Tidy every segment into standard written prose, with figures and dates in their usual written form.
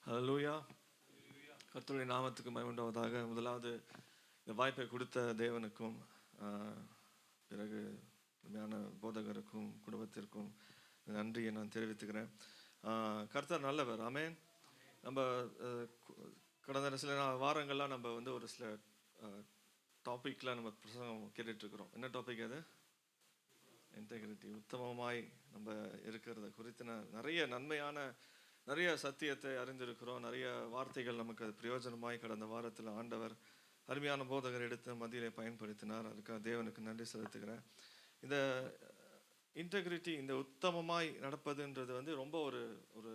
ஹல்லேலூயா. கர்த்தருடைய நாமத்துக்கு மகிமை உண்டாவதாக. முதலாவது இந்த வாய்ப்பை கொடுத்த தேவனுக்கும் பிறகு உண்மையான போதகருக்கும் குடும்பத்திற்கும் நன்றியை நான் தெரிவித்துக்கிறேன். கர்த்தர் நல்லவர். ஆமென். நம்ம கடந்த சில வாரங்கள்லாம் நம்ம வந்து ஒரு சில டாப்பிக்லாம் நம்ம பிரசங்கம் கேட்டுட்ருக்குறோம். என்ன டாபிக் அது? இன்டெகிரிட்டி. உத்தமமாய் நம்ம இருக்கிறத குறித்து நிறைய நன்மையான நிறைய சத்தியத்தை அறிந்திருக்கிறோம். நிறைய வார்த்தைகள் நமக்கு அது பிரயோஜனமாய் கடந்த வாரத்தில் ஆண்டவர் அருமையான போதகர் எடுத்து மத்தியிலே பயன்படுத்தினார். அதுக்காக தேவனுக்கு நன்றி செலுத்துகிறேன். இந்த இன்டெகிரிட்டி, இந்த உத்தமமாய் நடப்பதுன்றது வந்து ரொம்ப ஒரு ஒரு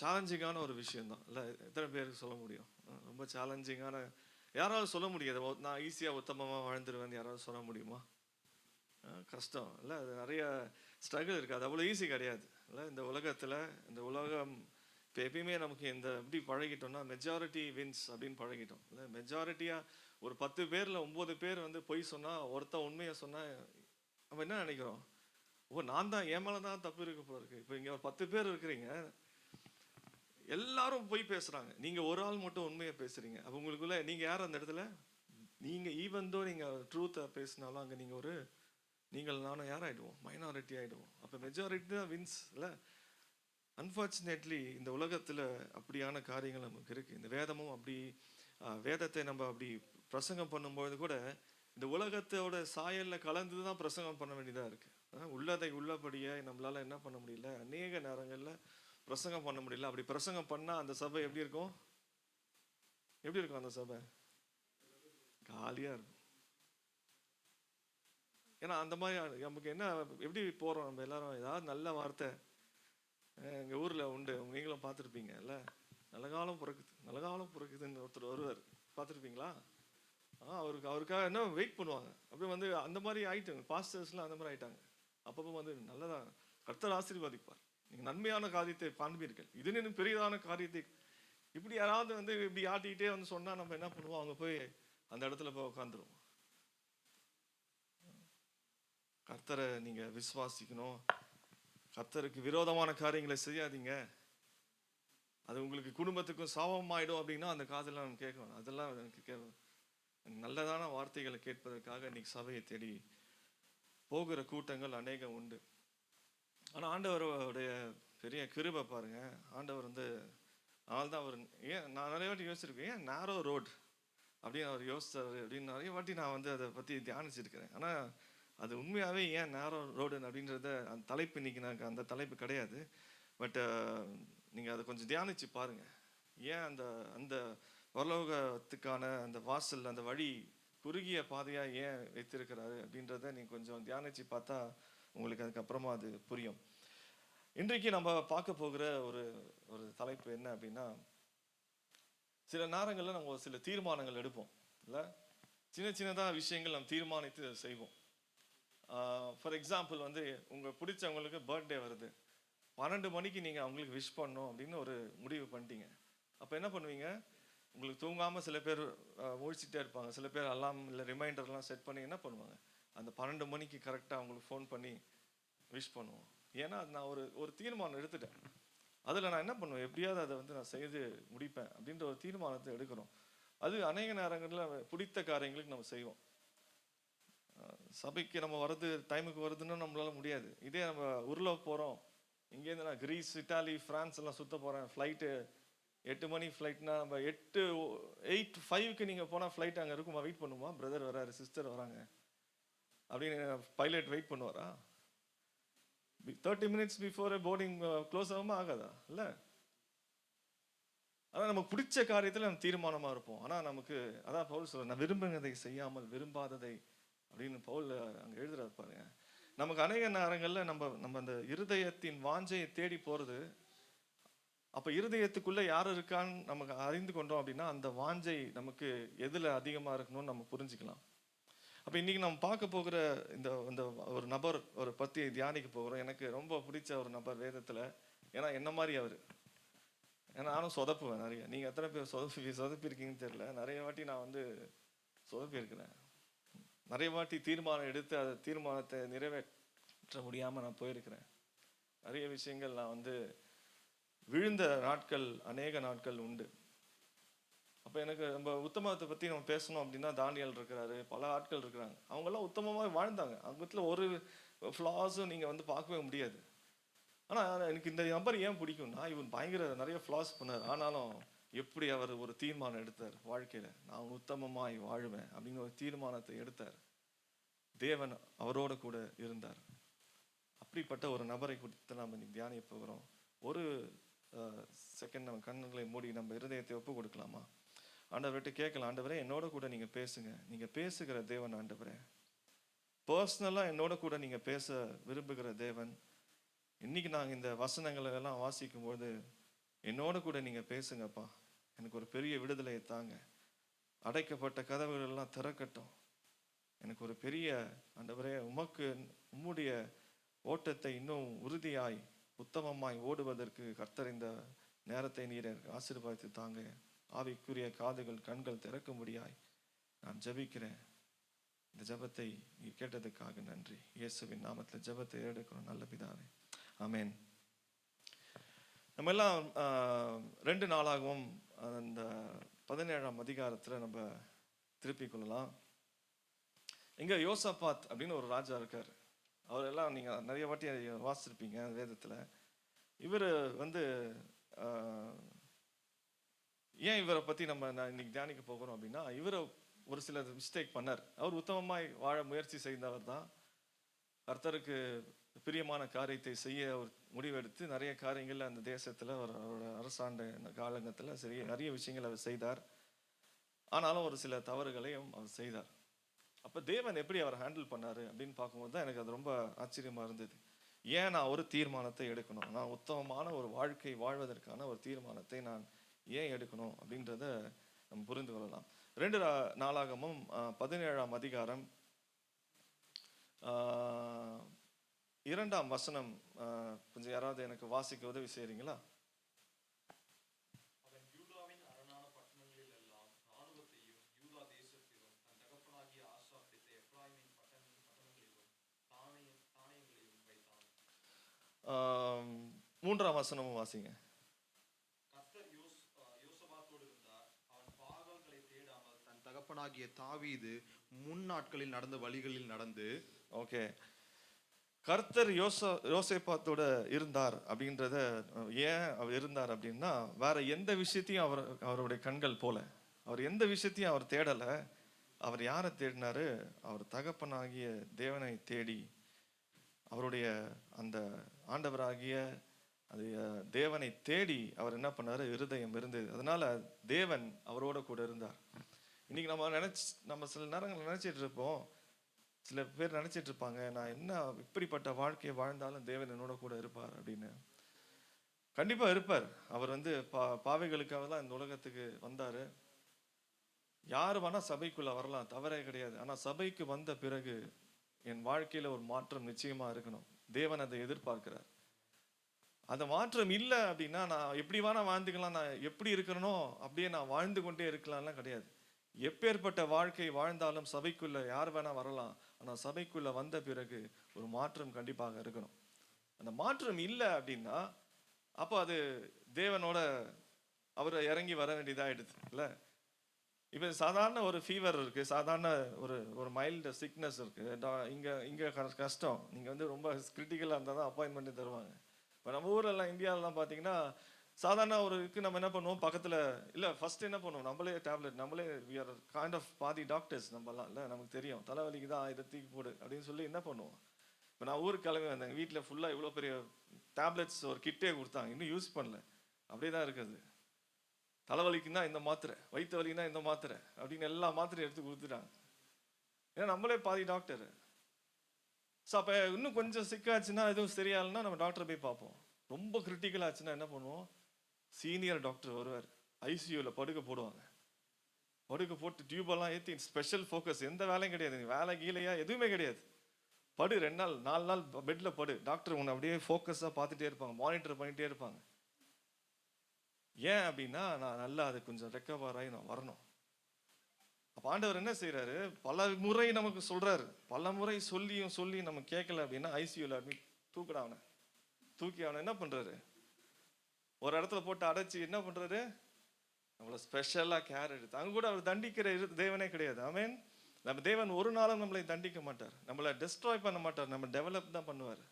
சேலஞ்சிங்கான ஒரு விஷயந்தான் இல்லை? எத்தனை பேருக்கு சொல்ல முடியும்? ரொம்ப சேலஞ்சிங்கான. யாராவது சொல்ல முடியாது நான் ஈஸியாக உத்தமமாக வாழ்ந்துருவேன் யாராவது சொல்ல முடியுமா? கஷ்டம் இல்லை? அது நிறைய ஸ்ட்ரகிள் இருக்குது. அது அவ்வளோ ஈஸி கிடையாது இல்லை? இந்த உலகத்தில், இந்த உலகம் இப்போ எப்பயுமே நமக்கு எப்படி பழகிட்டோம்னா மெஜாரிட்டி வின்ஸ் அப்படின்னு பழகிட்டோம் இல்லை? மெஜாரிட்டியாக ஒரு 10 பேரில் 9 பேர் வந்து பொய் சொன்னால், ஒருத்தன் உண்மையை சொன்னால் நம்ம என்ன நினைக்கிறோம்? நான் தான், என் மேலே தான் தப்பு இருக்கு போல இருக்கு. இப்போ இங்கே ஒரு 10 பேர் இருக்கிறீங்க, எல்லாரும் பொய் பேசுகிறாங்க, நீங்கள் ஒரு ஆள் மட்டும் உண்மையை பேசுகிறீங்க. அப்போ உங்களுக்குள்ள நீங்கள் யார் அந்த இடத்துல? நீங்கள் ஈவன் தோ நீங்கள் ட்ரூத்தை பேசினாலும் அங்கே நீங்கள் நானும் யாராகிடுவோம்? மைனாரிட்டி ஆகிடுவோம். அப்போ மெஜாரிட்டி தான் வின்ஸ் இல்லை? அன்ஃபார்ச்சுனேட்லி இந்த உலகத்தில் அப்படியான காரியங்கள் நமக்கு இருக்குது. இந்த வேதமும் அப்படி, வேதத்தை நம்ம அப்படி பிரசங்கம் பண்ணும்போது கூட இந்த உலகத்தோட சாயலில் கலந்து தான் பிரசங்கம் பண்ண வேண்டியதாக இருக்குது. உள்ளதை உள்ளபடியே நம்மளால் என்ன பண்ண முடியல, அநேக நேரங்களில் பிரசங்கம் பண்ண முடியல. அப்படி பிரசங்கம் பண்ணால் அந்த சபை எப்படி இருக்கும்? எப்படி இருக்கும் அந்த சபை? காலியாக இருக்கும். ஏன்னா அந்த மாதிரி நமக்கு என்ன, எப்படி போகிறோம் நம்ம எல்லாரும்? ஏதாவது நல்ல வார்த்தை எங்கள் ஊரில் உண்டு, நீங்களும் பார்த்துருப்பீங்க இல்லை? நல்ல காலம் பிறக்குதுன்னு ஒருத்தர் வருவார், பார்த்துருப்பீங்களா? அவருக்காக என்ன வெயிட் பண்ணுவாங்க. அப்படியே வந்து அந்த மாதிரி ஆகிட்டாங்க பாஸ்டர்ஸ்லாம். அந்த மாதிரி ஆகிட்டாங்க. அப்பப்போ வந்து நல்லதான் கர்த்தர் ஆசீர்வதிப்பார், நீங்கள் நன்மையான காரியத்தை காண்பீர்கள், இது இன்னும் பெரியதான காரியத்தை. இப்படி யாராவது வந்து இப்படி ஆட்டிக்கிட்டே வந்து சொன்னால் நம்ம என்ன பண்ணுவோம்? அவங்க போய் அந்த இடத்துல போய் உட்காந்துருவோம். கர்த்தரை நீங்கள் விசுவாசிக்கணும். கர்த்தருக்கு விரோதமான காரியங்களை செய்யாதீங்க, அது உங்களுக்கு குடும்பத்துக்கும் சாபமாயிடும் அப்படின்னா அந்த காதெல்லாம் நம்ம கேட்கணும். அதெல்லாம் எனக்கு நல்லதான வார்த்தைகளை கேட்பதற்காக இன்னைக்கு சபையை தேடி போகிற கூட்டங்கள் அநேகம் உண்டு. ஆனால் ஆண்டவருடைய பெரிய கிருபை பாருங்க. ஆண்டவர் வந்து அதனால்தான் அவர் நான் நிறைய வாட்டி யோசிச்சிருக்கேன், ஏன் நேரோ ரோட் அப்படின்னு அவர் யோசிச்சாரு அப்படின்னு நிறைய வாட்டி நான் வந்து அதை பற்றி தியானிச்சிருக்கிறேன். ஆனால் அது உண்மையாகவே ஏன் நேரோ ரோடு அப்படின்றத அந்த தலைப்பு இன்னைக்கு எனக்கு அந்த தலைப்பு கிடையாது. பட் நீங்கள் அதை கொஞ்சம் தியானித்து பாருங்கள். ஏன் அந்த அந்த பரலோகத்துக்கான அந்த வாசல், அந்த வழி குறுகிய பாதையாக ஏன் வைத்திருக்கிறாரு அப்படின்றத நீங்கள் கொஞ்சம் தியானித்து பார்த்தா உங்களுக்கு அதுக்கப்புறமா அது புரியும். இன்றைக்கு நம்ம பார்க்க போகிற ஒரு ஒரு தலைப்பு என்ன அப்படின்னா, சில நேரங்களில் நம்ம சில தீர்மானங்கள் எடுப்போம் இல்லை? சின்னதாக விஷயங்கள் நம்ம தீர்மானித்து செய்வோம். ஃபார் எக்ஸாம்பிள் வந்து உங்கள் பிடிச்சவங்களுக்கு பர்த்டே வருது, 12 மணிக்கு நீங்கள் அவங்களுக்கு விஷ் பண்ணணும் அப்படின்னு ஒரு முடிவு பண்ணிட்டீங்க. அப்போ என்ன பண்ணுவீங்க? உங்களுக்கு தூங்காமல் சில பேர் முழிச்சிட்டே இருப்பாங்க, சில பேர் அலாம் இல்லை ரிமைண்டர்லாம் செட் பண்ணி என்ன பண்ணுவாங்க, அந்த 12 மணிக்கு கரெக்டாக அவங்களுக்கு ஃபோன் பண்ணி விஷ் பண்ணுவோம். ஏன்னா அது நான் ஒரு தீர்மானம் எடுத்துட்டேன், அதில் நான் என்ன பண்ணுவேன், எப்படியாவது அதை வந்து நான் செய்து முடிப்பேன் அப்படின்ற ஒரு தீர்மானத்தை எடுக்கிறோம். அது அநேக நேரங்களில் பிடித்த காரியங்களுக்கு நம்ம செய்வோம். சபைக்கு நம்ம வர்றது டைமுக்கு வருதுன்னு நம்மளால முடியாது. இதே நம்ம ஊரில் போகிறோம், இங்கேருந்து நான் கிரீஸ், இட்டாலி, ஃப்ரான்ஸ் எல்லாம் சுற்ற போகிறேன், ஃப்ளைட்டு 8 மணி ஃப்ளைட்னா நம்ம 8:05க்கு நீங்கள் போனால் ஃப்ளைட் அங்கே இருக்குமா? வெயிட் பண்ணுமா? பிரதர் வராரு, சிஸ்டர் வராங்க அப்படின்னு பைலட் வெயிட் பண்ணுவாரா? 30 மினிட்ஸ் பிஃபோர் போர்டிங் க்ளோஸ் ஆகாமல் ஆகாதா? இல்லை. ஆனால் நமக்கு பிடிச்ச காரியத்தில் நம்ம தீர்மானமாக இருப்போம். ஆனால் நமக்கு அதான் பவுல் சொல்ல, நான் விரும்புகிறதை செய்யாமல் விரும்பாததை அப்படின்னு பவுல் அங்கே எழுதுறாரு பாருங்க. நமக்கு அநேக நேரங்களில் நம்ம அந்த இருதயத்தின் வாஞ்சையை தேடி போகிறது. அப்போ இருதயத்துக்குள்ளே யார் இருக்கான்னு நமக்கு அறிந்து கொண்டோம் அப்படின்னா அந்த வாஞ்சை நமக்கு எதில் அதிகமாக இருக்கணும்னு நம்ம புரிஞ்சுக்கலாம். அப்போ இன்றைக்கி நம்ம பார்க்க போகிற இந்த ஒரு நபர் ஒரு பற்றி தியானிக்க போகிறோம். எனக்கு ரொம்ப பிடிச்ச ஒரு நபர் வேதத்தில். ஏன்னா என்ன மாதிரி அவர், ஏன்னா நானும் சொதப்புவேன் நிறைய. நீங்கள் எத்தனை பேர் சொதப்பிருக்கீங்கன்னு தெரியல. நிறைய வாட்டி நான் வந்து சொதப்பியிருக்கிறேன். நிறைய வாட்டி தீர்மானம் எடுத்து அந்த தீர்மானத்தை நிறைவேற்ற முடியாமல் நான் போயிருக்கிறேன். நிறைய விஷயங்கள் நான் வந்து விழுந்த நாட்கள் அநேக நாட்கள் உண்டு. அப்போ எனக்கு நம்ம உத்தமத்தை பற்றி நம்ம பேசணும் அப்படின்னா தானியல் இருக்கிறாரு, பல ஆட்கள் இருக்கிறாங்க. அவங்கெல்லாம் உத்தமமாக வாழ்ந்தாங்க. அவங்கத்துல ஒரு ஃப்ளாஸும் நீங்கள் வந்து பார்க்கவே முடியாது. ஆனால் எனக்கு இந்த நபர் ஏன் பிடிக்கும்னா, இவன் பயங்கர நிறைய ஃப்ளாஸ் பண்ணார். ஆனாலும் எப்படி அவர் ஒரு தீர்மானம் எடுத்தார் வாழ்க்கையில், நான் உத்தமமாய் வாழுவேன் அப்படின்னு ஒரு தீர்மானத்தை எடுத்தார். தேவன் அவரோட கூட இருந்தார். அப்படிப்பட்ட ஒரு நபரை குறித்து நாம் இன்னைக்கு தியானிக்க போகிறோம். ஒரு செகண்ட் நம்ம கண்ணுகளை மூடி நம்ம இருதயத்தை ஒப்பு கொடுக்கலாமா? ஆண்டவர்கிட்ட கேட்கலாம், ஆண்டவரே என்னோட கூட நீங்கள் பேசுங்க. நீங்கள் பேசுகிற தேவன் ஆண்டவரே, பர்சனலாக என்னோட கூட நீங்கள் பேச விரும்புகிற தேவன். இன்னைக்கு நாங்கள் இந்த வசனங்களை எல்லாம் வாசிக்கும்போது என்னோட கூட நீங்கள் பேசுங்கப்பா. எனக்கு ஒரு பெரிய விடுதலையை தாங்க. அடைக்கப்பட்ட கதவுகள் எல்லாம் திறக்கட்டும். எனக்கு ஒரு பெரிய ஆண்டவரே, உம்முடைய ஓட்டத்தை இன்னும் உறுதியாய் உத்தமமாய் ஓடுவதற்கு கர்த்தர் இந்த நேரத்தை நீர் எனக்கு ஆசீர்வாதித்து தாங்க. ஆவிக்குரிய காதுகள் கண்கள் திறக்கும்படியாய் நான் ஜெபிக்கிறேன். இந்த ஜெபத்தை நீ கேட்டதுக்காக நன்றி. இயேசுவின் நாமத்தில் ஜெபத்தை எடுக்கிறோம் நல்ல பிதாவே, ஆமென். நம்ம எல்லாம் 2 நாளாகவும் அந்த 17ஆம் அதிகாரத்தில் நம்ம திருப்பிக் கொள்ளலாம். இங்கே யோசபாத் அப்படின்னு ஒரு ராஜா இருக்கார். அவரெல்லாம் நீங்கள் நிறைய வாட்டி வாசிச்சிருப்பீங்க வேதத்தில். இவர் வந்து ஏன் இவரை பற்றி நான் இன்னைக்கு தியானிக்க போகிறோம் அப்படின்னா, இவர் ஒரு சில மிஸ்டேக் பண்ணார். அவர் உத்தமமாய் வாழ முயற்சி செய்தவர் தான். கர்த்தருக்கு பிரியமான காரியத்தை செய்ய அவர் முடிவெடுத்து நிறைய காரியங்கள் அந்த தேசத்தில் அவரோட அரசாண்ட காலங்கத்தில் சரி நிறைய விஷயங்கள் அவர் செய்தார். ஆனாலும் ஒரு சில தவறுகளையும் அவர் செய்தார். அப்போ தேவன் எப்படி அவர் ஹேண்டில் பண்ணார் அப்படின்னு பார்க்கும்போது தான் எனக்கு அது ரொம்ப ஆச்சரியமாக இருந்தது. ஏன் நான் ஒரு தீர்மானத்தை எடுக்கணும், நான் உத்தமமான ஒரு வாழ்க்கை வாழ்வதற்கான ஒரு தீர்மானத்தை நான் ஏன் எடுக்கணும் அப்படின்றத நம்ம புரிந்து கொள்ளலாம். 2 நாளாகமும் 17ஆம் அதிகாரம் 2ஆம் வசனம் கொஞ்சம் யாராவது எனக்கு வாசிக்க உதவி செய்றீங்களா? மூன்றாம் வசனமும் வாசிங்க. தன் தகப்பனாகிய தாவீது முன்னாட்களில் நடந்த வழிகளில் நடந்து. ஓகே, கர்த்தர் யோசேபாத்தோட இருந்தார் அப்படின்றத ஏன் அவர் இருந்தார் அப்படின்னா, வேற எந்த விஷயத்தையும் அவருடைய கண்கள் போல, அவர் எந்த விஷயத்தையும் அவர் தேடலை. அவர் யாரை தேடினாரு? அவர் தகப்பனாகிய தேவனை தேடி, அவருடைய அந்த ஆண்டவராகிய அது தேவனை தேடி அவர் என்ன பண்ணாரு? இருதயம் இருந்தது. அதனால தேவன் அவரோட கூட இருந்தார். இன்னைக்கு நம்ம சில நேரங்கள் நினைச்சிட்டு இருப்போம், சில பேர் நினைச்சிட்டு இருப்பாங்க, நான் என்ன இப்படிப்பட்ட வாழ்க்கையை வாழ்ந்தாலும் தேவன் என்னோட கூட இருப்பார் அப்படின்னு. கண்டிப்பா இருப்பார். அவர் வந்து பாவைகளுக்காக தான் இந்த உலகத்துக்கு வந்தாரு. யாரு வேணா சபைக்குள்ள வரலாம், தவறே கிடையாது. ஆனா சபைக்கு வந்த பிறகு என் வாழ்க்கையில ஒரு மாற்றம் நிச்சயமா இருக்கணும். தேவன் அதை எதிர்பார்க்கிறார். அந்த மாற்றம் இல்லை அப்படின்னா நான் எப்படி வேணா வாழ்ந்துக்கலாம், நான் எப்படி இருக்கிறனோ அப்படியே நான் வாழ்ந்து கொண்டே இருக்கலாம்லாம் கிடையாது. எப்பேற்பட்ட வாழ்க்கை வாழ்ந்தாலும் சபைக்குள்ள யார் வேணா வரலாம். ஆனா சபைக்குள்ள வந்த பிறகு ஒரு மாற்றம் கண்டிப்பாக இருக்கணும். அந்த மாற்றம் இல்லை அப்படின்னா அப்போ அது தேவனோட அவரை இறங்கி வர வேண்டியதாகிடுது இல்லை. இப்போ சாதாரண ஒரு ஃபீவர் இருக்கு, சாதாரண ஒரு மைல்டு சிக்னஸ் இருக்கு, இங்கே கஷ்டம். நீங்கள் வந்து ரொம்ப கிரிட்டிக்கலாக இருந்தால் தான் அப்பாயின்மெண்ட் தருவாங்க. இப்போ நம்ம ஊரெல்லாம் இந்தியாவிலாம் பார்த்தீங்கன்னா சாதாரண ஒரு இதுக்கு நம்ம என்ன பண்ணுவோம், பக்கத்தில் இல்லை ஃபர்ஸ்ட் என்ன பண்ணுவோம், நம்மளே டேப்லெட், நம்மளே வி ஆர் கைண்ட் ஆஃப் பாதி டாக்டர்ஸ் நம்மலாம் இல்லை. நமக்கு தெரியும் தலைவலிக்கு தான் 1000 தூக்கி போடு அப்படின்னு சொல்லி என்ன பண்ணுவோம். இப்போ நான் ஊருக்கு கிளம்பி வந்தேன், வீட்டில் ஃபுல்லாக இவ்வளோ பெரிய டேப்லெட்ஸ் ஒரு கிட்டே கொடுத்தாங்க, இன்னும் யூஸ் பண்ணல, அப்படியே தான் இருக்குது. தலைவலிக்குன்னா இந்த மாத்திரை, வயிற்று வலிக்குன்னா இந்த மாத்திரை அப்படின்னு எல்லா மாத்திரையும் எடுத்து கொடுத்துட்டாங்க. ஏன்னா நம்மளே பாதி டாக்டர். ஸோ அப்போ இன்னும் கொஞ்சம் சிக்காச்சுன்னா எதுவும் சரியாகலன்னா நம்ம டாக்டரை போய் பார்ப்போம். ரொம்ப கிரிட்டிக்கல் ஆச்சுன்னா என்ன பண்ணுவோம், சீனியர் டாக்டர் வருவார், ஐசியூவில் படுக்க போடுவாங்க. படுக்க போட்டு டியூபெல்லாம் ஏற்றி ஸ்பெஷல் ஃபோக்கஸ், எந்த வேலையும் கிடையாது, வேலை கீழையா எதுவுமே கிடையாது, படு 2 நாள் 4 நாள் பெட்டில் படு. டாக்டர் உன்னை அப்படியே ஃபோக்கஸாக பார்த்துட்டே இருப்பாங்க, மானிட்டர் பண்ணிகிட்டே இருப்பாங்க. ஏன் அப்படின்னா நான் நல்லா அது கொஞ்சம் ரெக்கவர் ஆகி நான் வரணும். அப்போ ஆண்டவர் என்ன செய்யறாரு, பல முறை நமக்கு சொல்றாரு, பல முறை சொல்லி நம்ம கேட்கல அப்படின்னா ஐசியூல அட்மிட் தூக்கி அவனை என்ன பண்றாரு, ஒரு இடத்துல போட்டு அடைச்சி என்ன பண்றாரு, நம்மளை ஸ்பெஷலாக கேர் எடுத்து. அங்கே கூட அவர் தண்டிக்கிற தேவனே கிடையாது. ஆமென். நம்ம தேவன் ஒரு நாளும் நம்மளை தண்டிக்க மாட்டார், நம்மளை டிஸ்ட்ராய் பண்ண மாட்டார், நம்ம டெவலப் தான் பண்ணுவார்.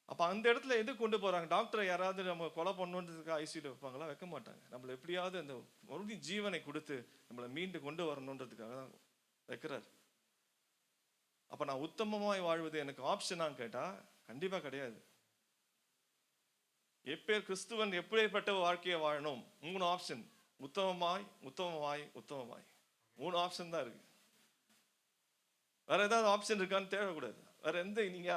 அப்போ அந்த இடத்துல எது கொண்டு போகிறாங்க? டாக்டரை யாராவது நம்ம கொலை பண்ணுன்றதுக்கு ஐசியூல வைப்பாங்களா? வைக்க மாட்டாங்க. நம்மளை எப்படியாவது அந்த மறுபடியும் ஜீவனை கொடுத்து நம்மளை மீண்டு கொண்டு வரணுன்றதுக்காக தான் வைக்கிறார். அப்போ நான் உத்தமமாய் வாழ்வது எனக்கு ஆப்ஷனான்னு கேட்டால் கண்டிப்பாக கிடையாது. எப்பேர் கிறிஸ்துவன் எப்படிப்பட்ட வாழ்க்கையை வாழணும்? 3 ஆப்ஷன். உத்தமமாய், உத்தமமாய், உத்தமமாய். 3 ஆப்ஷன் தான் இருக்கு. வேற ஏதாவது ஆப்ஷன் இருக்கான்னு தேவைக்கூடாது. வேற எந்த நீங்க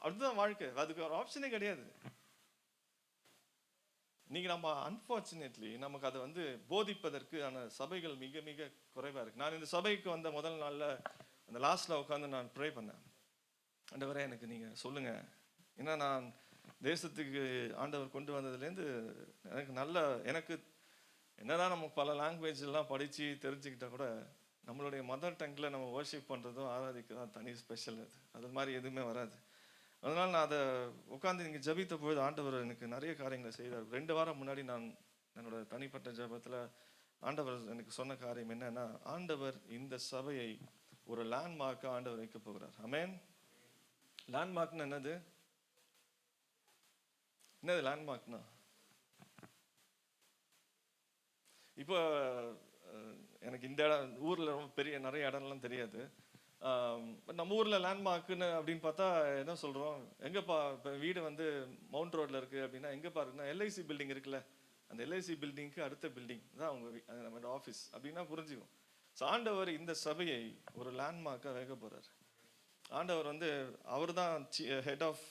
அதுதான் வாழ்க்கை, அதுக்கு ஒரு ஆப்ஷனே கிடையாது. நீங்க நம்ம அன்பார்ச்சுனேட்லி நமக்கு அதை போதிப்பதற்கான சபைகள் மிக மிக குறைவா இருக்கு. நான் இந்த சபைக்கு வந்த முதல் நாள்ல அந்த லாஸ்ட்ல உட்காந்து நான் ப்ரே பண்ணேன். ஆண்டவரே எனக்கு நீங்க சொல்லுங்க. ஏன்னா நான் தேசத்துக்கு ஆண்டவர் கொண்டு வந்ததுலேருந்து எனக்கு என்னதான் நம்ம பல லாங்குவேஜ் எல்லாம் படித்து தெரிஞ்சுக்கிட்டா கூட நம்மளுடைய மதர் டங்கில் நம்ம வர்ஷிப் பண்ணுறதும் ஆராதிக்கிறதும் தனி ஸ்பெஷல். அது மாதிரி எதுவுமே வராது. அதனால நான் அதை உட்காந்து நீங்கள் ஜபித்த பொழுது ஆண்டவர் எனக்கு நிறைய காரியங்களை செய்தார். 2 வாரம் முன்னாடி நான் என்னோட தனிப்பட்ட ஜபத்தில் ஆண்டவர் எனக்கு சொன்ன காரியம் என்னன்னா, ஆண்டவர் இந்த சபையை ஒரு லேண்ட்மார்க்காக ஆண்டவர் வைக்க போகிறார். ஆமென். லேண்ட்மார்க்னு என்னது லேண்ட்மார்க்னா? இப்போ எனக்கு இந்த இடம் ஊரில் ரொம்ப பெரிய நிறைய இடம்லாம் தெரியாது. நம்ம ஊரில் லேண்ட்மார்க்குன்னு அப்படின்னு பார்த்தா என்ன சொல்கிறோம், எங்கேப்பா இப்போ வீடு மவுண்ட் ரோட்டில் இருக்குது அப்படின்னா எங்கேப்பா இருக்குன்னா எல்ஐசி பில்டிங் இருக்குல்ல, அந்த எல்ஐசி பில்டிங்க்கு அடுத்த பில்டிங் தான் அவங்க நம்ம ஆஃபீஸ் அப்படின்னா புரிஞ்சுக்கும். ஸோ ஆண்டவர் இந்த சபையை ஒரு லேண்ட்மார்க்காக வைக்க போகிறார். ஆண்டவர் அவர் தான் head of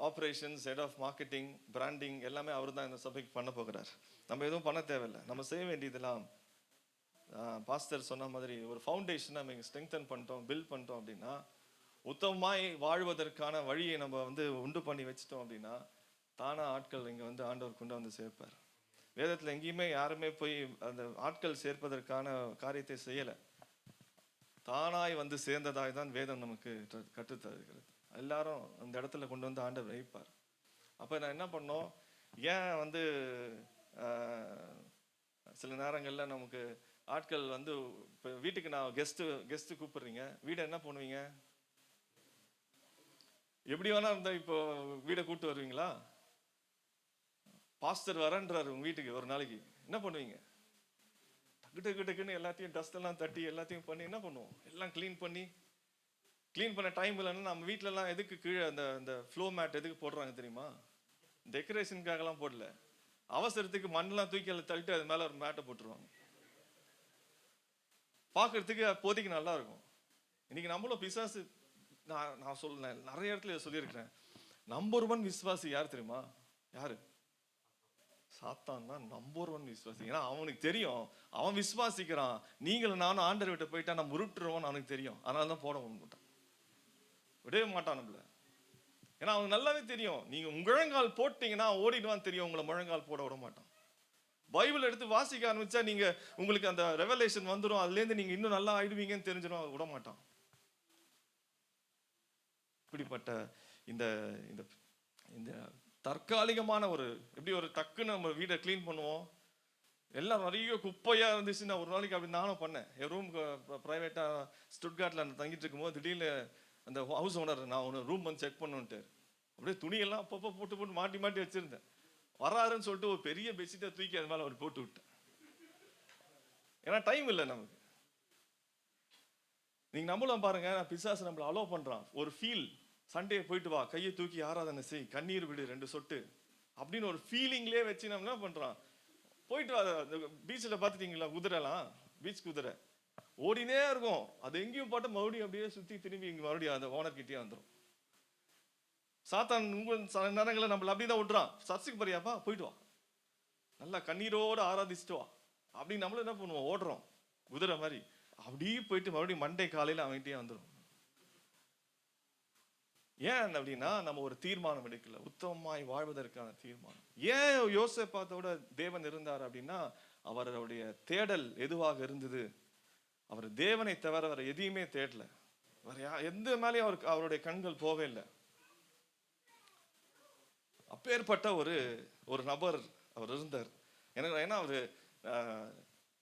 operations, head of marketing, branding எல்லாமே அவர் தான் இந்த சபைக்கு பண்ண போகிறார். நம்ம எதுவும் பண்ண தேவையில்லை. நம்ம செய்ய வேண்டியதெல்லாம் பாஸ்டர் சொன்ன மாதிரி ஒரு ஃபவுண்டேஷன் நம்ம இங்கே ஸ்ட்ரெங்தன் பண்ணிட்டோம், பில்ட் பண்ணிட்டோம் அப்படின்னா, உத்தமமாய் வாழ்வதற்கான வழியை நம்ம உண்டு பண்ணி வச்சிட்டோம் அப்படின்னா தானா ஆட்கள் இங்கே ஆண்டவர் கொண்டு சேர்ப்பார். வேதத்தில் எங்கேயுமே யாருமே போய் அந்த ஆட்கள் சேர்ப்பதற்கான காரியத்தை செய்யலை. தானாய் சேர்ந்ததாய் தான் வேதம் நமக்கு கற்றுத்தருகிறது. எல்லாரும் அந்த இடத்துல கொண்டு ஆண்டவர் வைப்பார். அப்போ நான் என்ன பண்ணோம், ஏன் சில நேரங்களில் நமக்கு ஆட்கள் இப்போ வீட்டுக்கு நான் கெஸ்ட்டு கூப்பிடுறீங்க, வீடை என்ன பண்ணுவீங்க? எப்படி வேணா இருந்தால் இப்போ வீடை கூப்பிட்டு வருவீங்களா? பாஸ்டர் வரன்றாரு உங்கள் வீட்டுக்கு ஒரு நாளைக்கு, என்ன பண்ணுவீங்க? டக்குன்னு எல்லாத்தையும் டஸ்ட் எல்லாம் தட்டி எல்லாத்தையும் பண்ணி என்ன பண்ணுவோம், எல்லாம் க்ளீன் பண்ண டைம் இல்லைன்னா நம்ம வீட்டிலலாம் எதுக்கு கீழே அந்த ஃப்ளோ மேட் எதுக்கு போடுறாங்க தெரியுமா? டெக்கரேஷனுக்காகலாம் போடல, அவசரத்துக்கு மண்ணெல்லாம் தூக்கி அதில் தள்ளிட்டு அது மேலே ஒரு மேட்டை போட்டுருவாங்க. பார்க்கறதுக்கு அப்போதைக்கு நல்லா இருக்கும். இன்னைக்கு நம்மளும் பிசாசு, நான் சொல்லேன் நிறைய இடத்துல சொல்லியிருக்கிறேன், நம்பர் 1 விசுவாசி யார் தெரியுமா? யாரு? சாத்தான் தான் நம்பர் 1 விசுவாசி. ஏன்னா அவனுக்கு தெரியும், அவன் விசுவாசிக்கிறான், நீங்களும் நானும் ஆண்டர் விட்டு போயிட்டா நம்ம உருட்டுருவோம்னு அவனுக்கு தெரியும். அதனால தான் போட மாட்டான், விடவே மாட்டான் நம்மள. ஏன்னா அவனுக்கு நல்லாவே தெரியும், நீங்க முழங்கால் போட்டீங்கன்னா ஓடிடுவான்னு தெரியும், உங்களை முழங்கால் போட விட மாட்டான். பைபிள் எடுத்து வாசிக்க ஆரம்பிச்சா நீங்க உங்களுக்கு அந்த ரெவலேஷன் வந்துடும், அதுலேருந்து நீங்க இன்னும் நல்லா ஆயிடுவீங்கன்னு தெரிஞ்சிடும், விட மாட்டான். இப்படிப்பட்ட இந்த இந்த தற்காலிகமான எப்படி ஒரு டக்குன்னு நம்ம வீடை கிளீன் பண்ணுவோம், எல்லாம் நிறைய குப்பையா இருந்துச்சுன்னா ஒரு நாளைக்கு அப்படி நானும் பண்ணேன். என் ரூம் பிரைவேட்டா ஸ்டுட்கார்ட்ல தங்கிட்டு இருக்கும்போது திடீர்னு அந்த ஹவுஸ் ஓனர் நான் ரூம் செக் பண்ணுன்ட்டு அப்படியே துணியெல்லாம் அப்பப்போ போட்டு மாட்டி வச்சிருந்தேன். வராருன்னு சொல்லிட்டு ஒரு பெரிய பெட்ஷீட்டை தூக்கி அது மேலே அவர் போட்டு விட்டேன். ஏன்னா டைம் இல்லை நமக்கு. நீங்க நம்மளும் பாருங்க, பிசாசு நம்மளை அலோவ் பண்றான். ஒரு ஃபீல், சண்டே போயிட்டு வா, கையை தூக்கி ஆராதனை செய், கண்ணீர் விடு 2 சொட்டு அப்படின்னு ஒரு ஃபீலிங்லேயே வச்சு நம்ம என்ன பண்றோம், போயிட்டு வா. பீச்சில் பார்த்துட்டீங்களா குதிரைலாம், பீச் குதிரை ஓடினே இருக்கும், அது எங்கேயும் போட்டு மறுபடியும் அப்படியே சுற்றி திரும்பி இங்கே மறுபடியும் அந்த ஓனர் கிட்டே வந்துடும். சாத்தான் சில நேரங்களில் நம்மள அப்படிதான் விட்டுறான். சர்ச்சுக்கு போறியாப்பா, போயிட்டு வா, நல்லா கண்ணீரோடு ஆராதிச்சுட்டு வா அப்படின்னு நம்மளும் என்ன பண்ணுவோம், ஓடுறோம் குதிரை மாதிரி. அப்படியே போயிட்டு மறுபடியும் மண்டே காலையில் அவன்கிட்டயே வந்துடும். ஏன் அப்படின்னா நம்ம ஒரு தீர்மானம் எடுக்கல, உத்தமமாய் வாழ்வதற்கான தீர்மானம். ஏன் யோசேப்பாத்தோட தேவன் இருந்தார் அப்படின்னா அவருடைய தேடல் எதுவாக இருந்தது, அவர் தேவனை தவிர வேற எதையுமே தேடல, வேற எந்த மேலேயும் அவருடைய கண்கள் போவே இல்லை. அப்பேற்பட்ட ஒரு ஒரு நபர் அவர் இருந்தார். எனக்கு ஏன்னா அவர்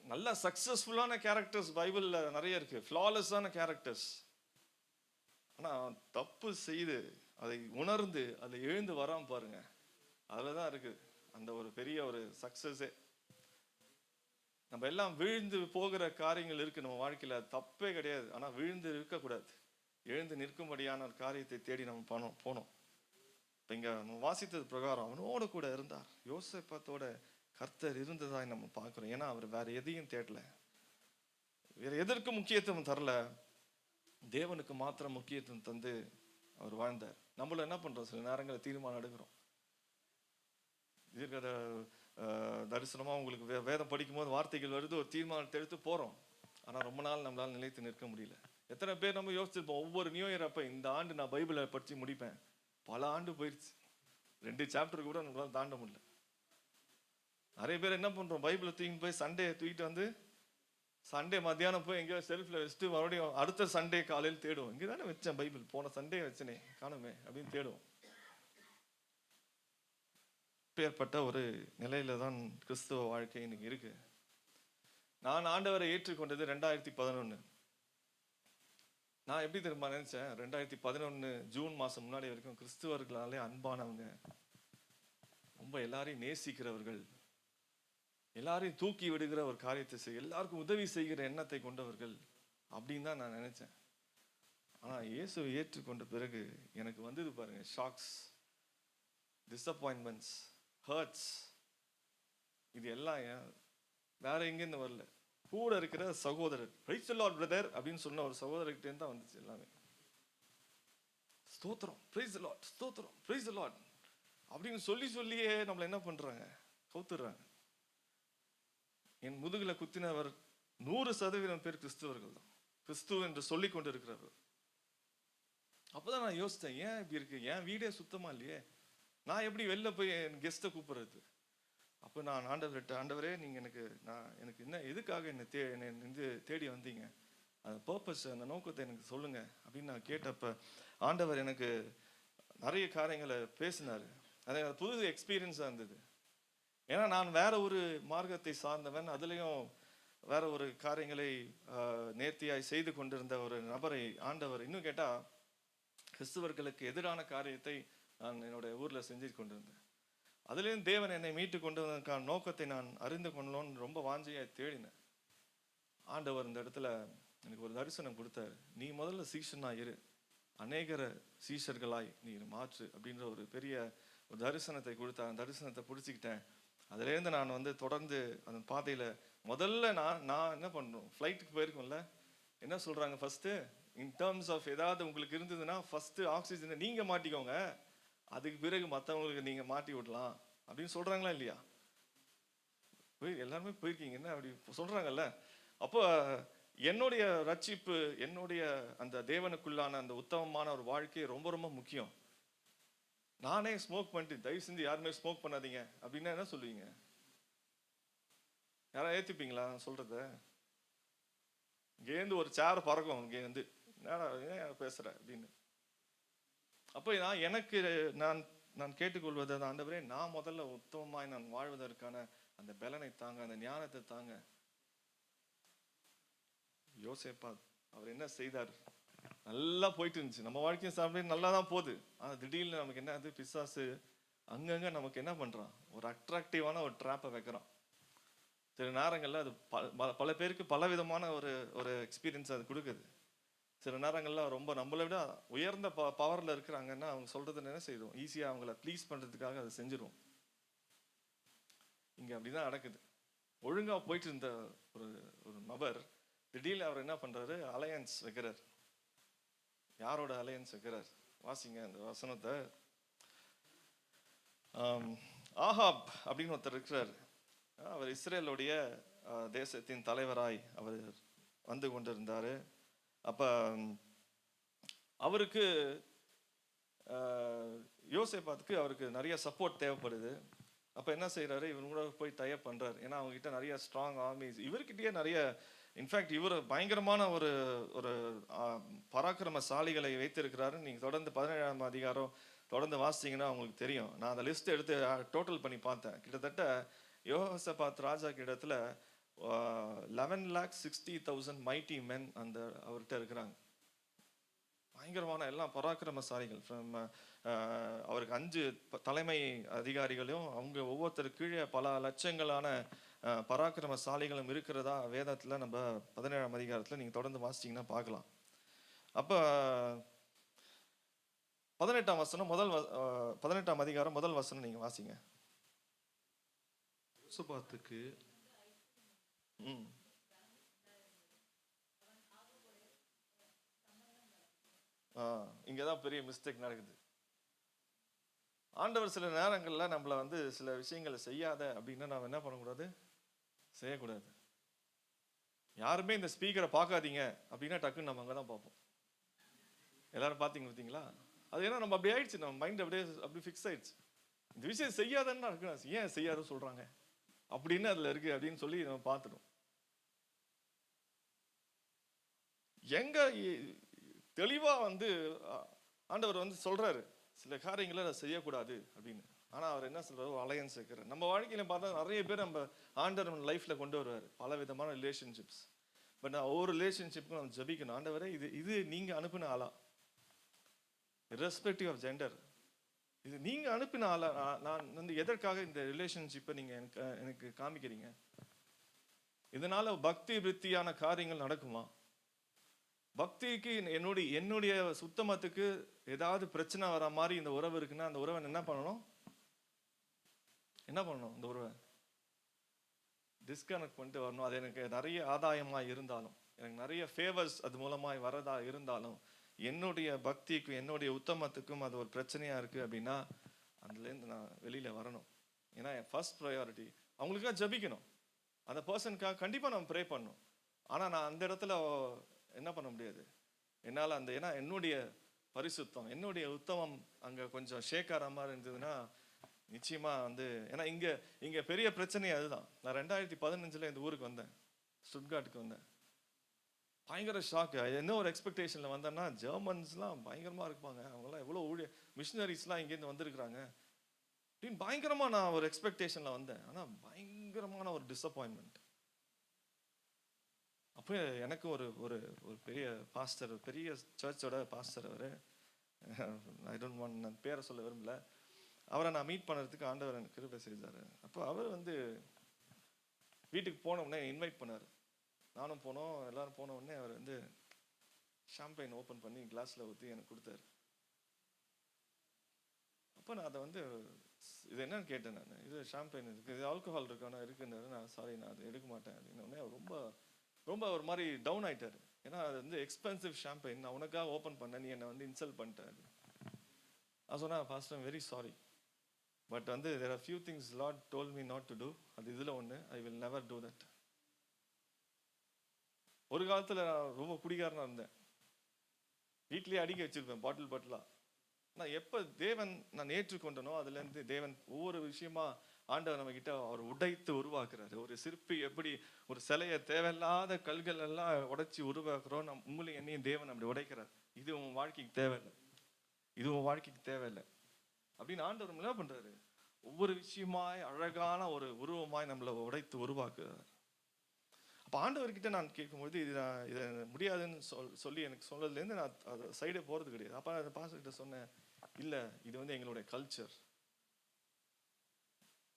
நல்ல சக்சஸ்ஃபுல்லான கேரக்டர்ஸ் பைபிள்ல நிறைய இருக்கு, ஃப்ளாலெஸ்ஸான கேரக்டர்ஸ். ஆனா தப்பு செய்து அதை உணர்ந்து அதை எழுந்து வராம பாருங்க, அதுலதான் இருக்கு அந்த ஒரு பெரிய ஒரு சக்சஸே. நம்ம எல்லாம் விழுந்து போகிற காரியங்கள் இருக்கு நம்ம வாழ்க்கையில, தப்பே கிடையாது. ஆனா விழுந்து இருக்கக்கூடாது, எழுந்து நிற்கும்படியான ஒரு காரியத்தை தேடி நம்ம போனோம். இப்ப இங்க நம்ம வாசித்தது பிரகாரம் அவனோட கூட இருந்தார், யோசேப்பாத்தோட கர்த்தர் இருந்ததாய் நம்ம பார்க்கிறோம். ஏன்னா அவர் வேற எதையும் தேடல, வேற எதற்கு முக்கியத்துவம் தரல, தேவனுக்கு மாத்திரம் முக்கியத்துவம் தந்து அவர் வாழ்ந்தார். நம்மள என்ன பண்றோம், சில நேரங்களில் தீர்மானம் எடுக்கிறோம். இருக்கிற தரிசனமா உங்களுக்கு வேதம் படிக்கும் போது வார்த்தைகள் வருது, ஒரு தீர்மானத்தை எடுத்து போறோம். ஆனா ரொம்ப நாள் நம்மளால நிலைத்து நிற்க முடியல. எத்தனை பேர் நம்ம யோசிச்சிருப்போம், ஒவ்வொரு நியூ இயர் அப்ப இந்த ஆண்டு நான் பைபிளை படிச்சு முடிப்பேன், பல ஆண்டு போயிடுச்சு, 2 சாப்டர் கூட நம்மளால தாண்ட முடியல. நிறைய பேர் என்ன பண்றோம், பைபிளை தூக்கிட்டு போய் சண்டே தூக்கிட்டு வந்து சண்டே மத்தியானம் போய் எங்கேயோ செல்ஃப்ல வச்சுட்டு மறுபடியும் அடுத்த சண்டே காலையில் தேடுவோம், இங்கே தானே வச்சேன் பைபிள், போன சண்டே வச்சனே காணுமே அப்படின்னு தேடுவோம். ஏற்பட்ட ஒரு நிலையில தான் கிறிஸ்துவ வாழ்க்கை இன்னைக்கு இருக்கு. நான் ஆண்டவரை ஏற்றுக்கொண்டது 2011. நான் எப்படி தெரியுமா நினைச்சேன், 2011 ஜூன் மாசம் முன்னாடி வரைக்கும் கிறிஸ்துவர்களாலே அன்பானவங்க, ரொம்ப எல்லாரையும் நேசிக்கிறவர்கள், எல்லாரையும் தூக்கி விடுகிற ஒரு காரியத்தை செய்ய, எல்லாருக்கும் உதவி செய்கிற எண்ணத்தை கொண்டவர்கள் அப்படின்னு தான் நான் நினைச்சேன். ஆனா இயேசுவை ஏற்றுக்கொண்ட பிறகு எனக்கு வந்தது பாருங்க, ஷாக்ஸ், டிசப்பாயின்மெண்ட்ஸ், ஹர்ட்ஸ். இது எல்லாம் வேற எங்கேருந்து வரல, கூட இருக்கிற சகோதரர், பிரைஸ் தி லார்ட் பிரதர் அப்படின்னு சொன்ன ஒரு சகோதரர்கிட்ட தான் வந்துச்சு எல்லாமே. ஸ்தோத்திரம், பிரைஸ் தி லார்ட், ஸ்தோத்திரம், பிரைஸ் தி லார்ட் அப்படின்னு சொல்லி சொல்லியே நம்மள என்ன பண்றாங்க, கவுத்துறாங்க. என் முதுகுல குத்தினவர் 100% பேர் கிறிஸ்துவர்கள் தான், கிறிஸ்துவ என்று சொல்லி கொண்டு இருக்கிறவர். அப்பதான் நான் யோசித்தேன், ஏன் இப்படி இருக்கு, என் வீடே சுத்தமா இல்லையே, நான் எப்படி வெளில போய் என் கெஸ்ட்டை கூப்பிடுறது. அப்போ நான் ஆண்டவரே நீங்க எனக்கு என்ன எதுக்காக என்னை தேடி வந்தீங்க, அந்த பர்பஸ், அந்த நோக்கத்தை எனக்கு சொல்லுங்க அப்படின்னு நான் கேட்டப்ப ஆண்டவர் எனக்கு நிறைய காரியங்களை பேசினாரு. அது புது எக்ஸ்பீரியன்ஸாக இருந்தது. ஏன்னா நான் வேற ஒரு மார்க்கத்தை சார்ந்தவன், அதுலேயும் வேற ஒரு காரியங்களை நேர்த்தியாய் செய்து கொண்டிருந்த ஒரு நபரை ஆண்டவர், இன்னும் கேட்டா கிறிஸ்துவர்களுக்கு எதிரான காரியத்தை நான் என்னுடைய ஊர்ல செஞ்சு கொண்டிருந்தேன். அதுலேயும் தேவன் என்னை மீட்டு கொண்டு வந்ததற்கான நோக்கத்தை நான் அறிந்து கொள்ளணும்னு ரொம்ப வாஞ்சியாய் தேடினேன். ஆண்டவர் இந்த இடத்துல எனக்கு ஒரு தரிசனம் கொடுத்தாரு, நீ முதல்ல சீஷனா இரு, அநேகர சீஷர்களாய் நீ மாற்று அப்படின்ற ஒரு பெரிய ஒரு தரிசனத்தை கொடுத்தார். அந்த தரிசனத்தை பிடிச்சிக்கிட்டேன். அதுலேருந்து நான் தொடர்ந்து அந்த பாதையில முதல்ல நான் என்ன பண்ணணும், ஃப்ளைட்டுக்கு போயிருக்கோம்ல, என்ன சொல்றாங்க ஃபர்ஸ்ட் இன் டேர்ம்ஸ் ஆஃப் ஏதாவது உங்களுக்கு இருந்ததுன்னா ஃபர்ஸ்ட் ஆக்சிஜனை நீங்க மாட்டிக்கோங்க, அதுக்கு பிறகு மற்றவங்களுக்கு நீங்க மாட்டி விடலாம் அப்படின்னு சொல்றாங்களா இல்லையா? எல்லாருமே போயிருக்கீங்க, என்ன அப்படி சொல்றாங்கல்ல. அப்போ என்னுடைய ரட்சிப்பு, என்னுடைய அந்த தேவனுக்குள்ளான அந்த உத்தமமான ஒரு வாழ்க்கை ரொம்ப ரொம்ப முக்கியம். நானே ஸ்மோக் பண்ணிட்டு, தயவு செஞ்சு யாருமே ஸ்மோக் பண்ணாதீங்க அப்படின்னா என்ன சொல்லுவீங்க? யாராவது ஏத்துப்பீங்களா சொல்றத? இங்கேருந்து ஒரு சேர் பறக்கும், இங்கே ஏன் பேசுற அப்படின்னு. அப்போ நான் கேட்டுக்கொள்வது, ஆண்டவரே நான் முதல்ல உத்தமமாய் நான் வாழ்வதற்கான அந்த பலனை தாங்க, அந்த ஞானத்தை தாங்க. யோசேப்பா அவர் என்ன செய்தார், நல்லா போயிட்டு இருந்துச்சு, நம்ம வாழ்க்கையும் சாப்பிட்டு நல்லா தான் போகுது. ஆனால் திடீர்னு நமக்கு என்ன அது, பிசாசு அங்கங்க நமக்கு என்ன பண்றான், ஒரு அட்ராக்டிவான ஒரு ட்ராப்பை வைக்கிறான். சில நேரங்கள்ல அது பல பேருக்கு பல விதமான ஒரு எக்ஸ்பீரியன்ஸ் அது கொடுக்குது. சில நேரங்கள்ல ரொம்ப நம்மளை விட உயர்ந்த பவர்ல இருக்கிறாங்கன்னா அவங்க சொல்றது என்ன செய்வோம், ஈஸியா அவங்கள ப்ளீஸ் பண்றதுக்காக அதை செஞ்சிருவோம். இங்க அப்படிதான் நடக்குது. ஒழுங்கா போயிட்டு இருந்த ஒரு நபர் திடீர்னு அவர் என்ன பண்றாரு, அலையன்ஸ் வைக்கிறார். யாரோட அலையன்ஸ் வைக்கிறார், வாசிங்க அந்த வசனத்தை. ஆஹாப் அப்படின்னு ஒருத்தர் இருக்கிறார். அவர் இஸ்ரேலுடைய தேசத்தின் தலைவராய் அவர் வந்து கொண்டிருந்தாரு. அப்ப அவருக்கு யோசேப்பாத்துக்கு அவருக்கு நிறைய சப்போர்ட் தேவைப்படுது. அப்ப என்ன செய்யறாரு, இவங்க கூட போய் டைப் பண்றாரு. ஏன்னா அவங்க கிட்ட நிறைய ஸ்ட்ராங் ஆர்மிஸ், இவர்கிட்டயே நிறைய, இன்ஃபேக்ட் இவர் பயங்கரமான ஒரு பராக்கிரமசாலிகளை வைத்திருக்கிறாரு. நீங்க தொடர்ந்து 17ஆம் அதிகாரம் தொடர்ந்து வாசிச்சிங்கன்னா உங்களுக்கு தெரியும். நான் அந்த லிஸ்ட் எடுத்து டோட்டல் பண்ணி பார்த்தேன். கிட்டத்தட்ட யோசபாத் ராஜா இடத்துல 11,60,000 மைட்டி மென் அந்த அவர்கிட்ட இருக்கிறாங்க. பயங்கரமான எல்லாம் பராக்கிரமசாலிகள். அவருக்கு 5 தலைமை அதிகாரிகளும் அவங்க ஒவ்வொருத்தர் கீழே பல லட்சங்களான பராக்கிரமசாலிகளும் இருக்கிறதா வேதத்தில் நம்ம 17ஆம் அதிகாரத்தில் நீங்கள் தொடர்ந்து வாசிச்சிங்கன்னா பார்க்கலாம். அப்போ 18ஆம் வசனம் 18ஆம் அதிகாரம் முதல் வசனம் நீங்கள் வாசிங்க. யோசபாத்துக்கு இங்கதான் பெரிய மிஸ்டேக் நடக்குது. ஆண்டவர் சில நேரங்களில் நம்மளை வந்து சில விஷயங்களை செய்யாத அப்படின்னா நம்ம என்ன பண்ணக்கூடாது, செய்யக்கூடாது. யாருமே இந்த ஸ்பீக்கரை பார்க்காதீங்க அப்படின்னா டக்குன்னு நம்ம அங்கே தான் பார்ப்போம். எல்லாரும் பார்த்தீங்களா? அது ஏன்னா நம்ம அப்படி ஆயிடுச்சு, நம்ம மைண்ட் அப்படி ஃபிக்ஸ் ஆயிடுச்சு. இந்த விஷயம் செய்யாதன்னா இருக்கு, ஏன் செய்யாதுன்னு சொல்றாங்க அப்படின்னு அதுல இருக்கு அப்படின்னு சொல்லி நம்ம பார்த்துட்டோம். எங்க தெளிவா வந்து ஆண்டவர் வந்து சொல்றாரு சில காரியங்களை அதை செய்யக்கூடாது அப்படின்னு. ஆனா அவர் என்ன சொல்றாரு, அலையன்ஸ் வைக்கிறார். நம்ம வாழ்க்கையில பார்த்தா நிறைய பேர் நம்ம ஆண்டவர் லைஃப்ல கொண்டு வருவார் பல விதமான ரிலேஷன்ஷிப்ஸ். பட் ஒவ்வொரு ரிலேஷன்ஷிப்புக்கும் நம்ம ஜபிக்கணும், ஆண்டவரே இது நீங்க அனுப்பின ஆளா, irrespective of gender, இது நீங்க அனுப்பின ஆளா, நான் வந்து எதற்காக இந்த ரிலேஷன்ஷிப்பை நீங்க எனக்கு காமிக்கிறீங்க, இதனால பக்தி விருத்தியான காரியங்கள் நடக்குமா, பக்திக்கு என்னுடைய சுத்தமத்துக்கு ஏதாவது பிரச்சனை வர மாதிரி இந்த உறவு இருக்குன்னா அந்த உறவை என்ன பண்ணணும், இந்த உறவை டிஸ்கனெக்ட் பண்ணிட்டு வரணும். அது எனக்கு நிறைய ஆதாயமா இருந்தாலும், எனக்கு நிறைய ஃபேவர்ஸ் அது மூலமாய் வரதா இருந்தாலும், என்னுடைய பக்திக்கும் என்னுடைய உத்தமத்துக்கும் அது ஒரு பிரச்சனையா இருக்கு அப்படின்னா அதுலேருந்து நான் வெளியில வரணும். ஏன்னா ஃபர்ஸ்ட் ப்ரையாரிட்டி அவங்களுக்காக ஜபிக்கணும், அந்த பர்சனுக்காக கண்டிப்பா நம்ம ப்ரே பண்ணணும். ஆனா நான் அந்த இடத்துல என்ன பண்ண முடியாது என்னால், ஏன்னா என்னுடைய பரிசுத்தம் என்னுடைய உத்தமம் அங்க கொஞ்சம் ஷேக் ஆகிற மாதிரி இருந்ததுன்னா நிச்சயமா வந்து, ஏன்னா இங்க பெரிய பிரச்சனை அதுதான். நான் 2015 இந்த ஊருக்கு வந்தேன், ஸ்டுட்கார்ட்டுக்கு வந்தேன். பயங்கர ஷாக்கு. என்ன ஒரு எக்ஸ்பெக்டேஷன்ல வந்தேன்னா, ஜெர்மன்ஸ்லாம் பயங்கரமா இருப்பாங்க, அவங்களாம் எவ்வளோ மிஷினரிஸ்லாம் இங்கேருந்து வந்திருக்கிறாங்க அப்படின்னு பயங்கரமா நான் ஒரு எக்ஸ்பெக்டேஷன்ல வந்தேன். ஆனா பயங்கரமான ஒரு டிசப்பாயின்மெண்ட். அப்போ எனக்கு ஒரு ஒரு ஒரு பெரிய பாஸ்டர், பெரிய சர்ச்சோட பாஸ்டர், அவர் ஐ டோன்ட் வாண்ட், நான் பேரை சொல்ல விரும்பல, அவரை நான் மீட் பண்ணுறதுக்கு ஆண்டவர் எனக்கு கிருபை செய்தார். அப்போ அவர் வந்து வீட்டுக்கு போன உடனே இன்வைட் பண்ணார். நானும் போனோம், எல்லாரும் போன உடனே அவர் வந்து ஷாம்பைன் ஓப்பன் பண்ணி கிளாஸில் ஊற்றி எனக்கு கொடுத்தாரு. அப்போ நான் அதை வந்து இது என்னன்னு கேட்டேன். நான் இது ஷாம்பைன் இருக்குது, இது ஆல்கஹால் இருக்கானா இருக்குன்னாரு. நான் சாரி, நான் அதை எடுக்க மாட்டேன் அப்படின்னே ரொம்ப ரொம்ப ஒரு மாதிரி டவுன் ஆயிட்டாரு. ஏன்னா அது வந்து எக்ஸ்பென்சிவ் ஷாம்பைன், நான் உனக்காக ஓப்பன் பண்ணேன், நீ என்னை வந்து இன்சல்ட் பண்ணிட்டாரு. நான் சொன்னேன், pastor I'm very sorry, but வந்து there are few things Lord told me not to do, அது இதில் ஒன்று, I will never do that. ஒரு காலத்தில் நான் ரொம்ப குடிகாரனாக இருந்தேன், வீட்லேயே அடிக்க வச்சிருப்பேன் பாட்டிலா. நான் எப்போ தேவன் நான் ஏற்றுக்கொண்டனோ அதுலேருந்து தேவன் ஒவ்வொரு விஷயமா ஆண்டவர் நம்ம கிட்ட அவர் உடைத்து உருவாக்குறாரு. ஒரு சிற்பி எப்படி ஒரு சிலையை தேவையில்லாத கல்கள் எல்லாம் உடைச்சி உருவாக்குறோம், உங்களையும் என்னையும் தேவன் அப்படி உடைக்கிறார். இது உன் வாழ்க்கைக்கு தேவையில்லை, இது உன் வாழ்க்கைக்கு தேவையில்லை அப்படின்னு ஆண்டவர் என்ன பண்றாரு, ஒவ்வொரு விஷயமாய் அழகான ஒரு உருவமாய் நம்மளை உடைத்து உருவாக்குறாரு. அப்போ ஆண்டவர்கிட்ட நான் கேட்கும்போது இதை முடியாதுன்னு சொல்லி எனக்கு சொன்னதுலேருந்து நான் அதை சைடே போகிறது கிடையாது. அப்போ அந்த பாஸ்டர்கிட்ட சொன்னேன், இல்லை இது வந்து எங்களுடைய கல்ச்சர்,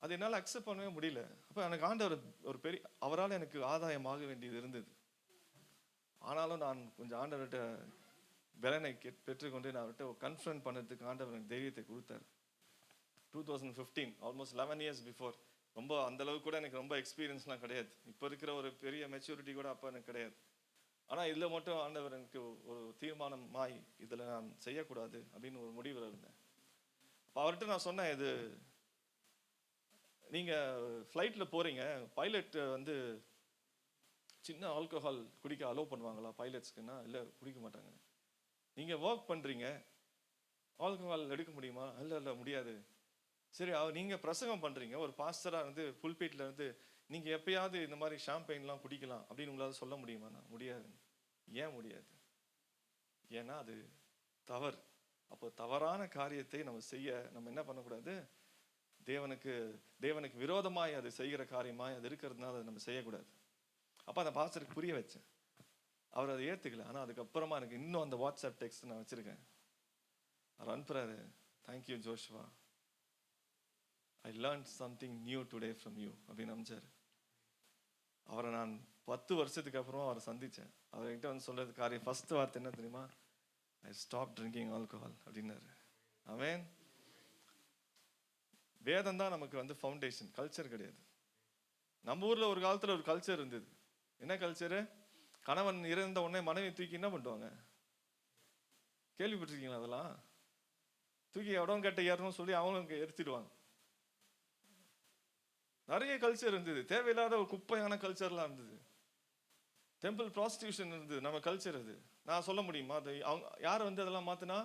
அது என்னால் அக்செப்ட் பண்ணவே முடியல. அப்போ எனக்கு ஆண்டவர் ஒரு பெரிய, அவரால் எனக்கு ஆதாயமாக வேண்டியது இருந்தது. ஆனாலும் நான் கொஞ்சம் ஆண்டவர்கிட்ட பலனை பெற்றுக்கொண்டு நான் அவர்கிட்ட கன்ஃபரன்ட் பண்ணுறதுக்கு ஆண்டவர் எனக்கு தைரியத்தை கொடுத்தார். 2015, ஆல்மோஸ்ட் 11 years பிஃபோர். ரொம்ப அந்த அளவுக்கு கூட எனக்கு ரொம்ப எக்ஸ்பீரியன்ஸ்லாம் கிடையாது, இப்போ இருக்கிற ஒரு பெரிய மெச்சூரிட்டி கூட அப்போ எனக்கு கிடையாது. ஆனால் இதில் மட்டும் ஆண்டவர் எனக்கு ஒரு தீர்மானமாய் இதில் நான் செய்யக்கூடாது அப்படின்னு ஒரு முடிவில் இருந்தேன். அப்போ அவர்கிட்ட நான் சொன்னேன், இது நீங்கள் ஃப்ளைட்டில் போகிறீங்க, பைலட் வந்து சின்ன ஆல்கஹால் குடிக்க அலோவ் பண்ணுவாங்களா பைலட்ஸ்க்குன்னா? இல்லை, குடிக்க மாட்டாங்க. நீங்கள் ஒர்க் பண்ணுறீங்க, ஆல்கஹால் எடுக்க முடியுமா? இல்லை முடியாது. சரி, நீங்கள் பிரசங்கம் பண்ணுறீங்க, ஒரு பாஸ்டராக இருந்து புல்பீட்டில் இருந்து நீங்கள் எப்பயாவது இந்த மாதிரி ஷாம்பெயின்லாம் குடிக்கலாம் அப்படின்னு உங்களால் சொல்ல முடியுமாண்ணா? முடியாது. ஏன் முடியாது? ஏன்னா அது தவறு. அப்போ தவறான காரியத்தை நம்ம செய்ய நம்ம என்ன பண்ணக்கூடாது, தேவனுக்கு விரோதமாய் அது செய்கிற காரியமாய் அது இருக்கிறதுனால அதை நம்ம செய்யக்கூடாது. அப்போ அந்த பாஸ்டருக்கு புரிய வச்சேன். அவர் அதை ஏற்றுக்கல. ஆனால் அதுக்கப்புறமா எனக்கு இன்னும் அந்த வாட்ஸ்அப் டெக்ஸ்ட் நான் வச்சுருக்கேன். அவர் அனுப்புகிறாரு, thank you Joshua, I learn something new today from you அப்படின்னு அனுப்பிச்சார். அவரை நான் 10 வருஷத்துக்கு அப்புறம் அவரை சந்தித்தேன். அவர்கிட்ட வந்து சொல்கிறது காரியம் ஃபர்ஸ்ட் வார்த்தை என்ன தெரியுமா, ஐ ஸ்டாப் ட்ரிங்கிங் ஆல்கஹால் அப்படின்னாரு. அவன் வேதம் தான் நமக்கு வந்து ஃபவுண்டேஷன், கல்ச்சர் கிடையாது. நம்ம ஊரில் ஒரு காலத்தில் ஒரு கல்ச்சர் இருந்தது. என்ன கல்ச்சரு? கணவன் இறந்த உடனே மனைவி தூக்கி என்ன பண்ணுவாங்க, கேள்விப்பட்டிருக்கீங்களா? அதெல்லாம் தூக்கி இடம் கட்ட ஏறணும்னு சொல்லி அவங்க எரிச்சிடுவாங்க. நிறைய கல்ச்சர் இருந்தது, தேவையில்லாத ஒரு குப்பையான கல்ச்சர்லாம் இருந்தது. டெம்பிள் ப்ராஸ்டியூஷன் இருந்தது, நம்ம கல்ச்சர் அது. நான் சொல்ல முடியுமா அது அவங்க யார் வந்து அதெல்லாம் மாற்றினா?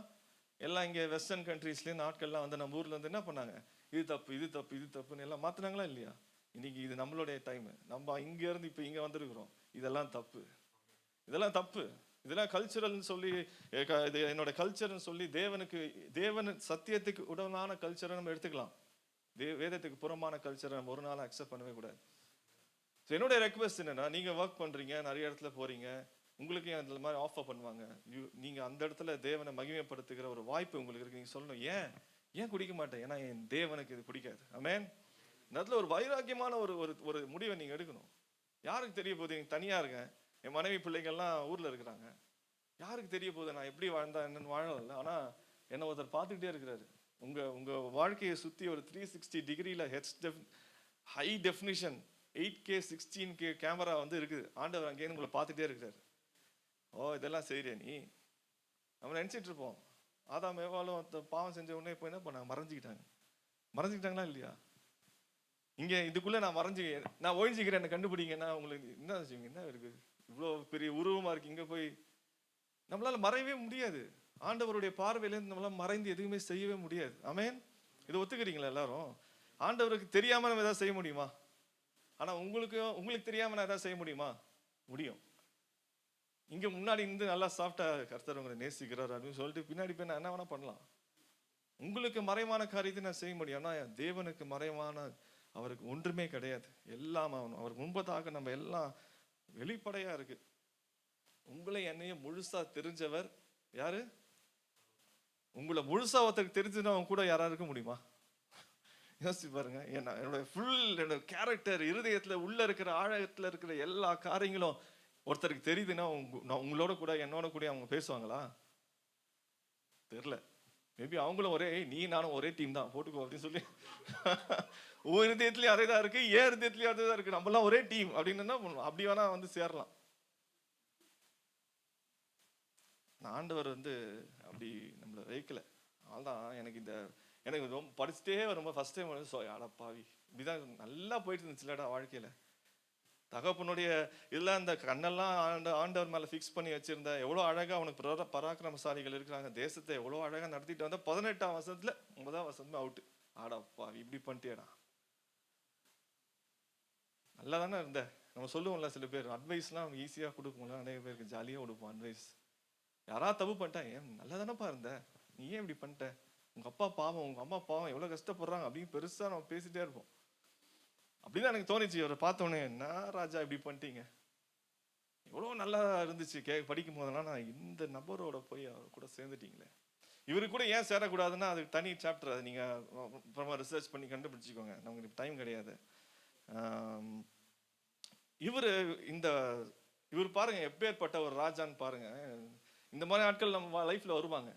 எல்லாம் இங்கே வெஸ்டர்ன் கண்ட்ரீஸ்லேருந்து ஆட்கள்லாம் வந்து நம்ம ஊரில் வந்து என்ன பண்ணாங்க, இது தப்பு இது தப்பு இது தப்புன்னு எல்லாம் மாற்றினாங்களா இல்லையா? இன்னைக்கு இது நம்மளுடைய டைமு, நம்ம இங்கேருந்து இப்போ இங்கே வந்துருக்குறோம். இதெல்லாம் தப்பு, இதெல்லாம் தப்பு, இதெல்லாம் கல்ச்சரல்னு சொல்லி இது என்னோட கல்ச்சர்னு சொல்லி தேவன் சத்தியத்துக்கு உடனான கல்ச்சரை நம்ம எடுத்துக்கலாம். வேதத்துக்கு புறமான கல்ச்சரை நம்ம ஒரு நாள் அக்செப்ட் பண்ணவே கூடாது. ஸோ என்னுடைய ரெக்வெஸ்ட் என்னன்னா, நீங்கள் ஒர்க் பண்ணுறீங்க, நிறைய இடத்துல போகிறீங்க, உங்களுக்கு அந்த மாதிரி ஆஃபர் பண்ணுவாங்க. நீங்கள் அந்த இடத்துல தேவனை மகிமைப்படுத்துகிற ஒரு வாய்ப்பு உங்களுக்கு இருக்கு. நீங்கள் சொல்லணும், ஏன் குடிக்க மாட்டேன், ஏன்னா என் தேவனுக்கு இது பிடிக்காது. ஆமென். இந்த இடத்துல ஒரு வைராக்கியமான ஒரு முடிவை நீங்கள் எடுக்கணும். யாருக்கு தெரிய போகுது, நீங்கள் தனியாக இருக்கேன், என் மனைவி பிள்ளைகள்லாம் ஊரில் இருக்கிறாங்க, யாருக்கு தெரிய போகுது நான் எப்படி வாழ்ந்தா என்னன்னு வாழல. ஆனால் என்னை ஒருத்தர் பார்த்துக்கிட்டே இருக்கிறாரு. உங்கள் வாழ்க்கையை சுற்றி ஒரு 360 டிகிரியில் high definition 8K 16K camera வந்து இருக்குது. ஆண்டவர் அங்கேன்னு உங்களை பார்த்துட்டே இருக்கிறாரு. ஓ இதெல்லாம் செய்கிறே நீ, நம்ம நினச்சிட்டு இருப்போம். ஆதாம் ஏவாளும் பாவம் செஞ்ச உடனே இப்போ என்ன பண்ணாங்க, மறைஞ்சிக்கிட்டாங்களா இல்லையா? இங்கே இதுக்குள்ளே நான் ஒழிஞ்சிக்கிறேன், என்னை கண்டுபிடிங்கன்னா உங்களுக்கு என்ன வச்சுங்க, என்ன இருக்குது, இவ்வளோ பெரிய உருவமாக இருக்கு, இங்கே போய் நம்மளால மறையவே முடியாது. ஆண்டவருடைய பார்வையிலேருந்து நம்மளால மறைந்து எதுவுமே செய்யவே முடியாது. ஆமென். இதை ஒத்துக்கிறீங்களா எல்லாரும்? ஆண்டவருக்கு தெரியாம நம்ம ஏதாவது செய்ய முடியுமா? ஆனா உங்களுக்கு தெரியாம நான் ஏதாவது செய்ய முடியுமா? முடியும். இங்க முன்னாடி இருந்து நல்லா சாப்பிட்டா கர்த்தர் உங்களை நேசிக்கிறார் அப்படின்னு சொல்லிட்டு பின்னாடி போய் நான் என்ன வேணா பண்ணலாம். உங்களுக்கு மறைவான காரியத்தை நான் செய்ய முடியும். ஆனா தேவனுக்கு மறைவான அவருக்கு ஒன்றுமே கிடையாது. எல்லாம் அவர் முன்பதாக நம்ம எல்லாம் வெளிப்படையா இருக்கு. உங்களை என்னையும் முழுசா தெரிஞ்சவர் யாரு? உங்களை முழுசா ஒருத்தருக்கு தெரிஞ்சுன்னா அவங்க கூட யாரா இருக்க முடியுமா? யோசிச்சு பாருங்க. என்னோட கேரக்டர், இருதயத்துல உள்ள இருக்கிற ஆழத்துல இருக்கிற எல்லா காரியங்களும் ஒருத்தருக்கு தெரியுதுன்னா உங்களோட கூட என்னோட கூட அவங்க பேசுவாங்களா? தெரியல. மேபி அவங்களும் நீ நானும் ஒரே டீம் தான் போட்டுக்கோ அப்படின்னு சொல்லி ஒவ்வொரு இருதயத்துலயும் அதே தான் இருக்கு, ஏன் இருதயத்துலயும் அதே தான் இருக்கு, நம்மளாம் ஒரே டீம் அப்படின்னு அப்படி வேணா வந்து சேரலாம். ஆண்டவர் வந்து அப்படி நம்மளை வைக்கல. அதனால்தான் எனக்கு ரொம்ப படிச்சுட்டே வரும்போது ஃபர்ஸ்ட் டைம் வந்து அடப்பாவி இப்படிதான் நல்லா போயிட்டு இருந்துச்சுலடா வாழ்க்கையில. தகப்பனுடைய இதெல்லாம் அந்த கண்ணெல்லாம் ஆண்டவர் மேல ஃபிக்ஸ் பண்ணி வச்சிருந்த எவ்வளோ அழகா அவனுக்கு பராக்கிரமசாலிகள் இருக்கிறாங்க, தேசத்தை எவ்வளோ அழகா நடத்திட்டு வந்தா 18ஆம் வசனத்துல 9ஆம் வசனமே அவுட்டு. ஆடாப்பாவி இப்படி பண்ணிட்டேடா. நல்லா தானே இருந்த. நம்ம சொல்லுவோம்ல, சில பேர் அட்வைஸ்லாம் ஈஸியா கொடுப்போம்ல, நிறைய பேருக்கு ஜாலியா கொடுப்போம் அட்வைஸ். யாராவது தப்பு பண்ணிட்டா, ஏன் நல்லா தானேப்பா இருந்த, நீ ஏன் இப்படி பண்ணிட்ட, உங்க அப்பா பாவம், உங்க அம்மா பாவம், எவ்வளவு கஷ்டப்படுறாங்க அப்படின்னு பெருசா நம்ம பேசிட்டே இருப்போம். அப்படிதான் எனக்கு தோணிச்சு அவரை பார்த்தோன்னே. என்ன ராஜா இப்படி பண்ணிட்டீங்க, எவ்வளவு நல்லா இருந்துச்சு படிக்கும் போதெல்லாம், நான் இந்த நபரோட போய் அவர் கூட சேர்ந்துட்டீங்களே. இவரு கூட ஏன் சேரக்கூடாதுன்னா அதுக்கு தனி சாப்டர், அது நீங்க அப்புறமா ரிசர்ச் பண்ணி கண்டுபிடிச்சிக்கோங்க, நமக்கு டைம் கிடையாது. இவர் பாருங்க எப்பேற்பட்ட ஒரு ராஜான்னு பாருங்க. இந்த மாதிரி ஆட்கள் நம்ம லைஃப்ல வருவாங்க.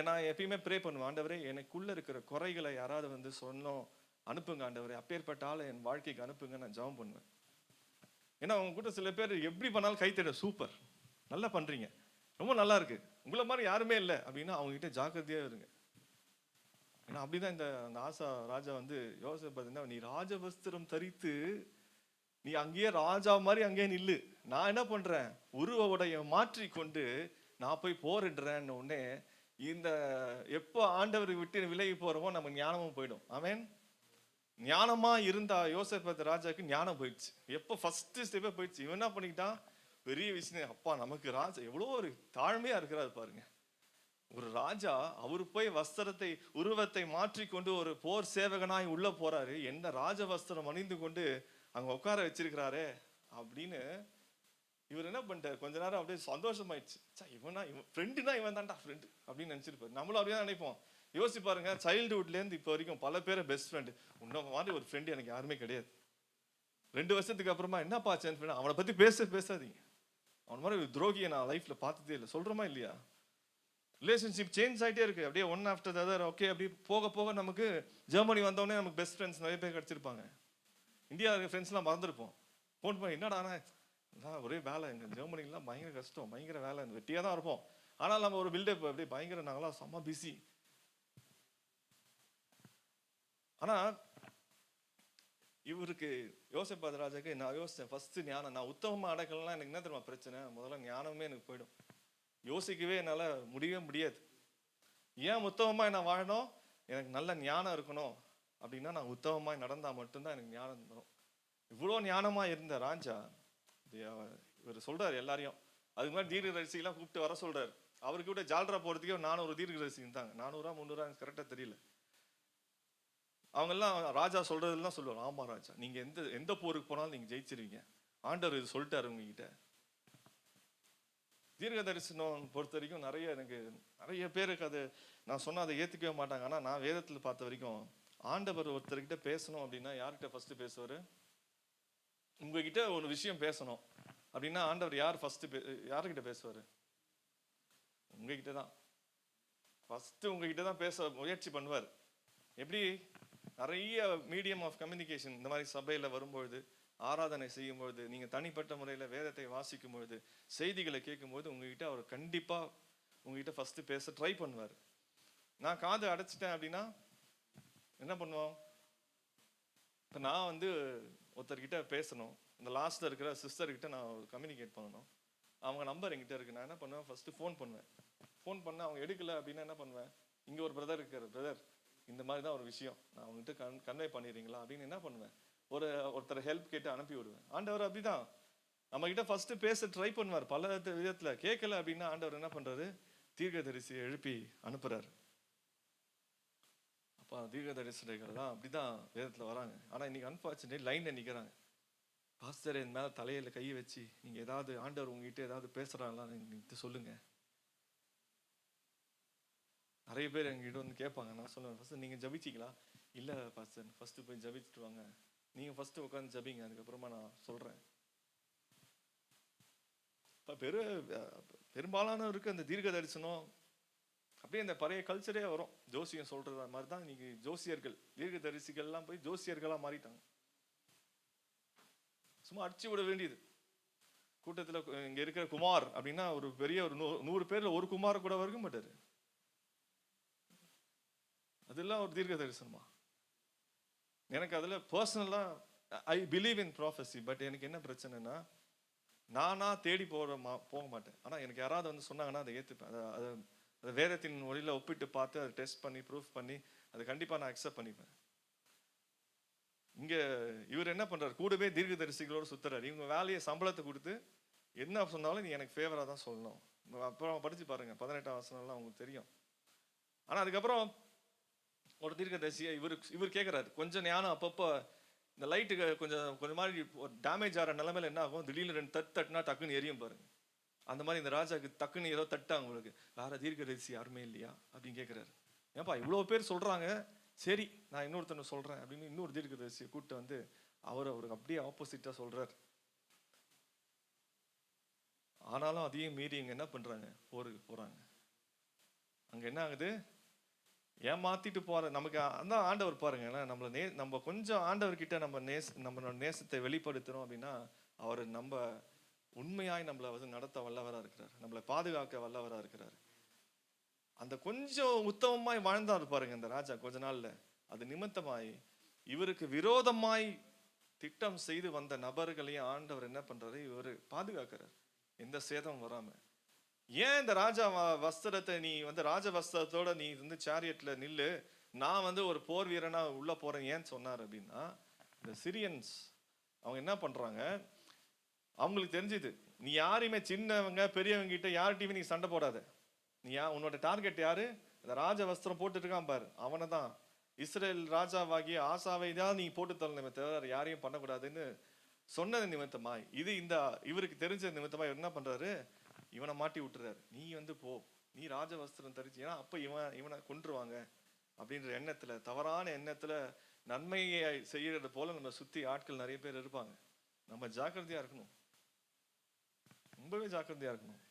நான் எப்பயுமே ப்ரே பண்ணுவேன், ஆண்டவரே எனக்குள்ள இருக்கிற குறைகளை யாராவது வந்து சொன்னோம் அனுப்புங்க ஆண்டவரே, அப்பேற்பட்ட ஆளை என் வாழ்க்கைக்கு அனுப்புங்க, நான் ஜெபம் பண்ணுவேன். ஏன்னா அவங்க கூட சில பேர் எப்படி பண்ணாலும் கை தட்ட, சூப்பர் நல்லா பண்றீங்க, ரொம்ப நல்லா இருக்கு, உங்களை மாதிரி யாருமே இல்லை அப்படின்னா அவங்க கிட்ட ஜாக்கிரதையா இருங்க. ஏன்னா அப்படிதான் அந்த ஆசா ராஜா வந்து யோசிச்சு பார்த்தீங்கன்னா, நீ ராஜவஸ்திரம் தரித்து நீ அங்கேயே ராஜா மாதிரி அங்கேயே நில்லு, நான் என்ன பண்றேன் உருவடைய மாற்றி கொண்டு நான் போய் போரிடுறேன்னு உடனே இந்த எப்போ ஆண்டவர் விட்டு விலகி போறோமோ நம்ம ஞானமும் போயிடும். ஆமென். ஞானமா இருந்தா யோசேப்பு ராஜாக்கு ஞானம் போயிடுச்சு. எப்போ ஃபர்ஸ்ட் ஸ்டெப்பே போயிடுச்சு. இவன் என்ன பண்ணிக்கிட்டான், பெரிய விஷயம், அப்பா நமக்கு ராஜா எவ்வளோ ஒரு தாழ்மையா இருக்கிறாரு பாருங்க. ஒரு ராஜா அவரு போய் வஸ்திரத்தை உருவத்தை மாற்றிக்கொண்டு ஒரு போர் சேவகனாய் உள்ள போறாரு, என்ன ராஜ வஸ்திரம் அணிந்து கொண்டு அங்க உட்கார வச்சிருக்கிறாரே அப்படின்னு இவர் என்ன பண்ணிட்டாரு, கொஞ்ச நேரம் அப்படியே சந்தோஷமாயிடுச்சு. இவனா இவன் ஃப்ரெண்டுனா இவன் தான்டா ஃப்ரெண்டு அப்படின்னு நினைச்சிருப்பாரு. நம்மளும் அப்படியே தான் நினைப்போம். யோசிச்சு பாருங்க, சைல்டுஹுட்ல இருந்து இப்போ வரைக்கும் பல பேரை பெஸ்ட் ஃப்ரெண்டு. உன்ன மாதிரி ஒரு ஃப்ரெண்டு எனக்கு யாருமே கிடையாது. 2 வருஷத்துக்கு அப்புறமா என்னப்பா சேஞ்ச் பண்ண, அவனை பத்தி பேசாதீங்க, அவன் மாதிரி ஒரு துரோகியை நான் லைஃப்ல பார்த்ததே இல்லை, சொல்றோமா இல்லையா? ரிலேஷன்ஷிப் சேஞ்ச் ஆகிட்டே இருக்கு, அப்படியே ஒன் ஆஃப்டர் அதர். ஓகே, அப்படி போக போக நமக்கு ஜெர்மனி வந்தோடனே நமக்கு பெஸ்ட் ஃப்ரெண்ட்ஸ் நிறைய பேர் கிடைச்சிருப்பாங்க. இந்தியா ஃப்ரெண்ட்ஸ்லாம் மறந்துருப்போம். ஃபோன் பண்ணி என்னடா ஒரே வேலை, எங்கள் ஜெர்மனிலாம் பயங்கர கஷ்டம், பயங்கர வேலை, வெட்டியாக தான் இருப்போம். ஆனால் நம்ம ஒரு பில்டப் அப்படியே பயங்கர, நாங்களாம் செம்ம பிஸி. ஆனால் இவருக்கு யோசிப்பாத ராஜாக்கு நான் யோசித்தேன், ஃபர்ஸ்ட் ஞானம். நான் உத்தமமாக அடக்கலாம், எனக்கு என்ன தெரியுமா பிரச்சனை, முதல்ல ஞானமே எனக்கு போயிடும். யோசிக்கவே என்னால் முடியவே முடியாது. ஏன் உத்தமமாக நான் வாழணும், எனக்கு நல்ல ஞானம் இருக்கணும் அப்படின்னா நான் உத்தமமாக நடந்தால் மட்டும்தான் எனக்கு ஞானம் வரும். இவ்வளோ ஞானமாக இருந்த ராஜா இவர் சொல்றாரு எல்லாரையும், அதுக்கு மாதிரி தீர்க்கதரிசிலாம் கூப்பிட்டு வர சொல்றாரு. அவருக்கு விட ஜால்ரா போறதுக்கே 400 தீர்க்கதரிசி இருந்தாங்க. 400 300 கரெக்டாக தெரியல. அவங்கெல்லாம் ராஜா சொல்றதுலாம் சொல்லுவாங்க, ஆமா ராஜா, நீங்க எந்த போருக்கு போனாலும் நீங்க ஜெயிச்சிருவீங்க, ஆண்டவர் இது சொல்லிட்டாரு உங்ககிட்ட. தீர்க்க தரிசனம் பொறுத்த வரைக்கும் நிறைய பேருக்கு அது நான் சொன்னா அதை ஏத்துக்கவே மாட்டாங்க. ஆனா நான் வேதத்துல பார்த்த வரைக்கும் ஆண்டவர் ஒருத்தர்கிட்ட பேசணும் அப்படின்னா யார்கிட்ட ஃபர்ஸ்ட் பேசுவாரு? உங்ககிட்ட ஒரு விஷயம் பேசணும் அப்படின்னா ஆண்டவர் யாருக்கிட்ட பேசுவாரு? உங்ககிட்ட தான். ஃபர்ஸ்ட் உங்ககிட்ட தான் பேச முயற்சி பண்ணுவார். எப்படி? நிறைய மீடியம் ஆஃப் கம்யூனிகேஷன் இந்த மாதிரி சபையில வரும்பொழுது, ஆராதனை செய்யும் பொழுது, நீங்க தனிப்பட்ட முறையில் வேதத்தை வாசிக்கும் பொழுது, செய்திகளை கேட்கும்போது உங்ககிட்ட அவர் கண்டிப்பா உங்ககிட்ட ஃபர்ஸ்ட் பேச ட்ரை பண்ணுவார். நான் காது அடைச்சிட்டேன் அப்படின்னா என்ன பண்ணுவோம்? இப்போ நான் ஒருத்தர்கிட்ட பேசணும், இந்த லாஸ்ட்ல இருக்கிற சிஸ்டர்கிட்ட நான் கம்யூனிகேட் பண்ணணும். அவங்க நம்பர் என்கிட்ட இருக்கு. நான் என்ன பண்ணுவேன், ஃபர்ஸ்ட் ஃபோன் பண்ணுவேன். ஃபோன் பண்ண அவங்க எடுக்கல அப்படின்னா என்ன பண்ணுவேன், இங்க ஒரு பிரதர் இருக்காரு, பிரதர் இந்த மாதிரி தான் ஒரு விஷயம், நான் அவங்ககிட்ட கன்வே பண்ணிடுறீங்களா அப்படின்னு என்ன பண்ணுவேன், ஒருத்தர் ஹெல்ப் கேட்டு அனுப்பி விடுவேன். ஆண்டவர் அப்படிதான் நம்ம கிட்ட ஃபர்ஸ்ட் பேச ட்ரை பண்ணுவார் பல விதத்துல. கேட்கல அப்படின்னா ஆண்டவர் என்ன பண்றாரு, தீர்க்கதரிசியை எழுப்பி அனுப்புறாரு. அப்ப தீர்க்கதரிசிகள் தான் அப்படிதான் வேதத்துல வராங்க. ஆனா இன்னைக்கு அன்பார்ச்சுனேட் லைன்ல நிக்கிறாங்க. பாஸ்டர் என் மேல தலையில கை வச்சு நீங்க ஏதாவது ஆண்டவர் உங்ககிட்ட ஏதாவது பேசுறாங்களா நீங்க சொல்லுங்க. நிறைய பேர் எங்ககிட்ட கேட்பாங்க. நான் சொல்லுவேன், ஃபர்ஸ்ட் நீங்க ஜபிச்சிங்களா? இல்ல பாஸ்டர், ஃபர்ஸ்ட் போய் ஜபிச்சுட்டு வாங்க, நீங்க ஃபர்ஸ்ட் உட்காந்து ஜபிங்க, அதுக்கப்புறமா நான் சொல்றேன். பெரும்பாலான இருக்கு அந்த தீர்க்க தரிசனம். அப்படியே இந்த பழைய கல்ச்சரே வரும். ஜோசியம் சொல்றது மாதிரி தான் இன்னைக்கு ஜோசியர்கள், தீர்க்க தரிசிகள்லாம் போய் ஜோசியர்களா மாறிட்டாங்க. சும்மா அடிச்சு விட வேண்டியது. கூட்டத்துல இங்க இருக்கிற குமார் அப்படின்னா ஒரு பெரிய ஒரு 100 பேர்ல ஒரு குமார் கூட வரைக்கும் மாட்டாரு. அதெல்லாம் ஒரு தீர்க்க தரிசனமா? எனக்கு அதுல பர்சனலா I believe in prophecy. But எனக்கு என்ன பிரச்சனைனா, நானா தேடி போக மாட்டேன். ஆனா எனக்கு யாராவது சொன்னாங்கன்னா அதை ஏத்துப்பேன். அதை வேதத்தின் மொழியில ஒப்பிட்டு பார்த்து அதை டெஸ்ட் பண்ணி ப்ரூஃப் பண்ணி அதை கண்டிப்பா நான் அக்செப்ட் பண்ணிப்பேன். இங்க இவர் என்ன பண்றாரு, கூடவே தீர்க்க தரிசிகளோடு சுத்துறாரு. இவங்க வேலையை சம்பளத்தை கொடுத்து என்ன சொன்னாலும் நீ எனக்கு ஃபேவரா தான் சொல்லணும். அப்புறம் படிச்சு பாருங்க 18ஆம் வசனம்லாம் உங்களுக்கு தெரியும். ஆனா அதுக்கப்புறம் ஒரு தீர்க்க தரிசியை இவர் கேட்கிறாரு, கொஞ்சம் ஞானம். அப்பப்போ இந்த லைட்டுக்கு கொஞ்சம் மாதிரி டேமேஜ் ஆகிற நிலைமையில என்ன ஆகும், திடீர்னு 2 தட்டுனா டக்குன்னு எரியும் பாருங்க. அந்த மாதிரி இந்த ராஜாக்கு டக்குன்னு ஏதோ தட்டா, உங்களுக்கு வேற தீர்க்க தரிசி யாருமே இல்லையா அப்படின்னு கேட்கிறாரு. ஏன்பா இவ்வளவு பேர் சொல்றாங்க, சரி நான் இன்னொருத்தனை சொல்றேன் அப்படின்னு இன்னொரு தீர்க்க தரிசியை கூப்பிட்டு அவருக்கு அப்படியே ஆப்போசிட்டா சொல்றாரு. ஆனாலும் அதையும் மீறி இங்க என்ன பண்றாங்க, போருக்கு போறாங்க. அங்க என்ன ஆகுது, ஏமாத்திட்டு போற நமக்கு அந்த ஆண்டவர் பாருங்க, நம்ம கொஞ்சம் ஆண்டவர்கிட்ட நம்மளோட நேசத்தை வெளிப்படுத்துறோம் அப்படின்னா அவர் நம்ம உண்மையாய் நம்மளை நடத்த வல்லவரா இருக்கிறார், நம்மளை பாதுகாக்க வல்லவரா இருக்கிறார். அந்த கொஞ்சம் உத்தமமாய் வாழ்ந்தார் பாருங்க இந்த ராஜா கொஞ்ச நாள்ல. அது நிமித்தமாய் இவருக்கு விரோதமாய் திட்டம் செய்து வந்த நபர்களையும் ஆண்டவர் என்ன பண்றாரு, இவரு பாதுகாக்கிறார், எந்த சேதம் வராம. ஏன் இந்த ராஜா வஸ்திரத்தை நீ ராஜ வஸ்திரத்தோட நீ சேரியட்ல நில்லு, நான் ஒரு போர் வீரனா உள்ள போறேன் ஏன் சொன்னார் அப்படின்னா, இந்த சிரியன்ஸ் அவங்க என்ன பண்றாங்க, அவங்களுக்கு தெரிஞ்சது நீ யாரையுமே சின்னவங்க பெரியவங்க கிட்ட யார்கிட்டயுமே நீ சண்டை போடாத, நீ உன்னோட டார்கெட் யாரு? அந்த ராஜ வஸ்திரம் போட்டுட்டு இருக்கான் பாரு, அவனை தான். இஸ்ரேல் ராஜாவாகிய ஆசாவை தான் நீ போட்டு தரணுமே தவிர யாரையும் பண்ணக்கூடாதுன்னு சொன்னது நிமித்தமாய், இது இந்த இவருக்கு தெரிஞ்ச நிமித்தமாய் என்ன பண்றாரு, இவனை மாட்டி விட்டுறாரு. நீ போ, நீ ராஜ வஸ்திரம் தரிச்சு, ஏன்னா அப்ப இவனை கொன்றுவாங்க அப்படின்ற எண்ணத்துல, தவறான எண்ணத்துல நன்மையை செய்யறது போல நம்ம சுத்தி ஆட்கள் நிறைய பேர் இருப்பாங்க. நம்ம ஜாக்கிரதையா இருக்கணும், ரொம்பவே ஜாக்கிரதையா இருக்கணும்.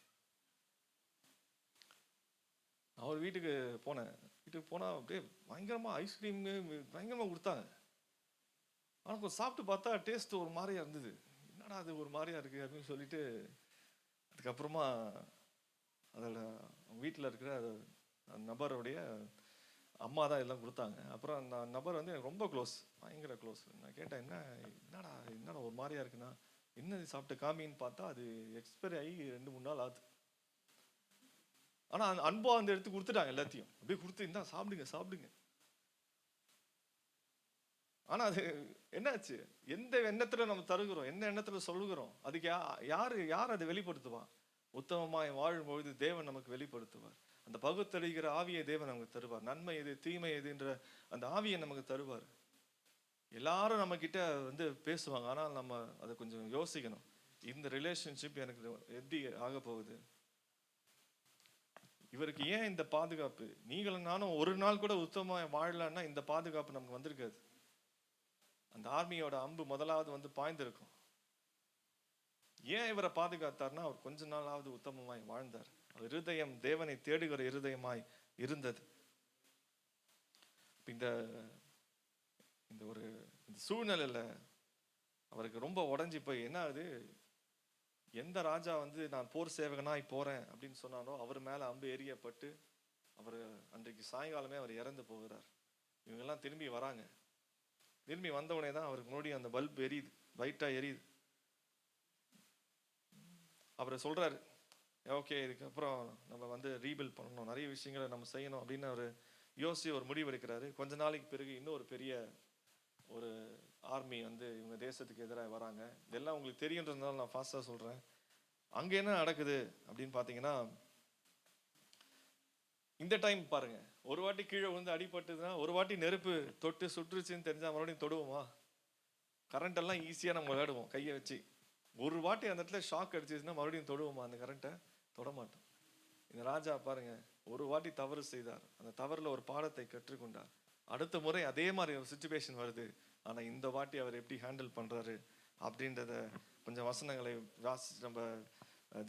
அவர் வீட்டுக்கு போனேன். வீட்டுக்கு போனா அப்படியே பயங்கரமா ஐஸ்கிரீம் பயங்கரமா கொடுத்தாங்க. ஆனால் கொஞ்சம் சாப்பிட்டு பார்த்தா டேஸ்ட் ஒரு மாதிரியா இருந்தது. என்னடா அது ஒரு மாதிரியா இருக்கு அப்படின்னு சொல்லிட்டு, அதுக்கப்புறமா அதில் வீட்டில் இருக்கிற நபருடைய அம்மா தான் எல்லாம் கொடுத்தாங்க. அப்புறம் அந்த நபர் எனக்கு ரொம்ப க்ளோஸ், பயங்கர க்ளோஸ். நான் கேட்டேன், என்னடா ஒரு மாதிரியா இருக்குன்னா, என்னது சாப்பிட்டு காமின்னு பார்த்தா அது எக்ஸ்பைரி ஆகி 2-3 நாள் ஆகுது. ஆனால் அன்பா எடுத்து கொடுத்துட்டாங்க எல்லாத்தையும், அப்படியே கொடுத்து, இந்தா சாப்பிடுங்க. ஆனா அது என்னாச்சு, எந்த எண்ணத்துல நம்ம தருகிறோம், என்ன எண்ணத்துல சொல்லுகிறோம், அதுக்கு யார் அதை வெளிப்படுத்துவா? உத்தமமாய் வாழும்பொழுது தேவன் நமக்கு வெளிப்படுத்துவார். அந்த பகுத்தறிகிற ஆவியை தேவன் நமக்கு தருவார். நன்மை எது தீமை எதுன்ற அந்த ஆவியை நமக்கு தருவார். எல்லாரும் நம்ம கிட்ட பேசுவாங்க, ஆனால் நம்ம அதை கொஞ்சம் யோசிக்கணும். இந்த ரிலேஷன்ஷிப் எனக்கு எப்படி ஆக போகுது? இவருக்கு ஏன் இந்த பாதுகாப்பு? நீங்களும் நானும் ஒரு நாள் கூட உத்தமமாக வாழலன்னா இந்த பாதுகாப்பு நமக்கு வந்திருக்காது. அந்த ஆர்மியோட அம்பு முதலாவது பாய்ந்திருக்கும். ஏன் இவரை பாதுகாத்தார்னா, அவர் கொஞ்ச நாளாவது உத்தமமாய் வாழ்ந்தார். அவர் இருதயம் தேவனை தேடுகிற இருதயமாய் இருந்தது. இந்த ஒரு சூழ்நிலையில அவருக்கு ரொம்ப உடஞ்சி போய் என்ன ஆகுது, எந்த ராஜா நான் போர் சேவகனாய் போறேன் அப்படின்னு சொன்னானோ அவர் மேல அம்பு எரியப்பட்டு அவர் அன்றைக்கு சாயங்காலமே அவர் இறந்து போகிறார். இவங்கெல்லாம் திரும்பி வராங்க. திரும்பி வந்தவுடனே தான் அவருக்கு முன்னாடி அந்த பல்ப் எரியுது, வைட்டா எரியுது. அவரை சொல்றாரு, ஓகே இதுக்கப்புறம் நம்ம ரீபில்ட் பண்ணணும், நிறைய விஷயங்களை நம்ம செய்யணும் அப்படின்னு அவர் யோசிச்சு ஒரு முடிவு எடுக்கிறாரு. கொஞ்ச நாளைக்கு பிறகு இன்னும் ஒரு பெரிய ஒரு ஆர்மி இவங்க தேசத்துக்கு எதிராக வராங்க. இதெல்லாம் உங்களுக்கு தெரியுன்றதுனால நான் ஃபாஸ்டா சொல்றேன். அங்க என்ன நடக்குது அப்படின்னு பாத்தீங்கன்னா, இந்த டைம் பாருங்க, ஒரு வாட்டி கீழே அடிபட்டுதுன்னா, ஒரு வாட்டி நெருப்பு தொட்டு சுற்றுச்சுன்னு தெரிஞ்சா மறுபடியும் தொடுவோமா? கரண்ட் எல்லாம் ஈஸியா நம்ம விளையாடுவோம் கையை வச்சு. ஒரு வாட்டி அந்த இடத்துல ஷாக் அடிச்சிச்சுன்னா மறுபடியும் தொடுவோமா? அந்த கரண்ட்டை தொட மாட்டோம். இந்த ராஜா பாருங்க, ஒரு வாட்டி தவறு செய்தார், அந்த தவறுல ஒரு பாடத்தை கற்றுக்கொண்டார். அடுத்த முறை அதே மாதிரி ஒரு சிச்சுவேஷன் வருது, ஆனா இந்த வாட்டி அவர் எப்படி ஹேண்டில் பண்றாரு அப்படின்றத கொஞ்சம் வசனங்களை வாசிச்சு நம்ம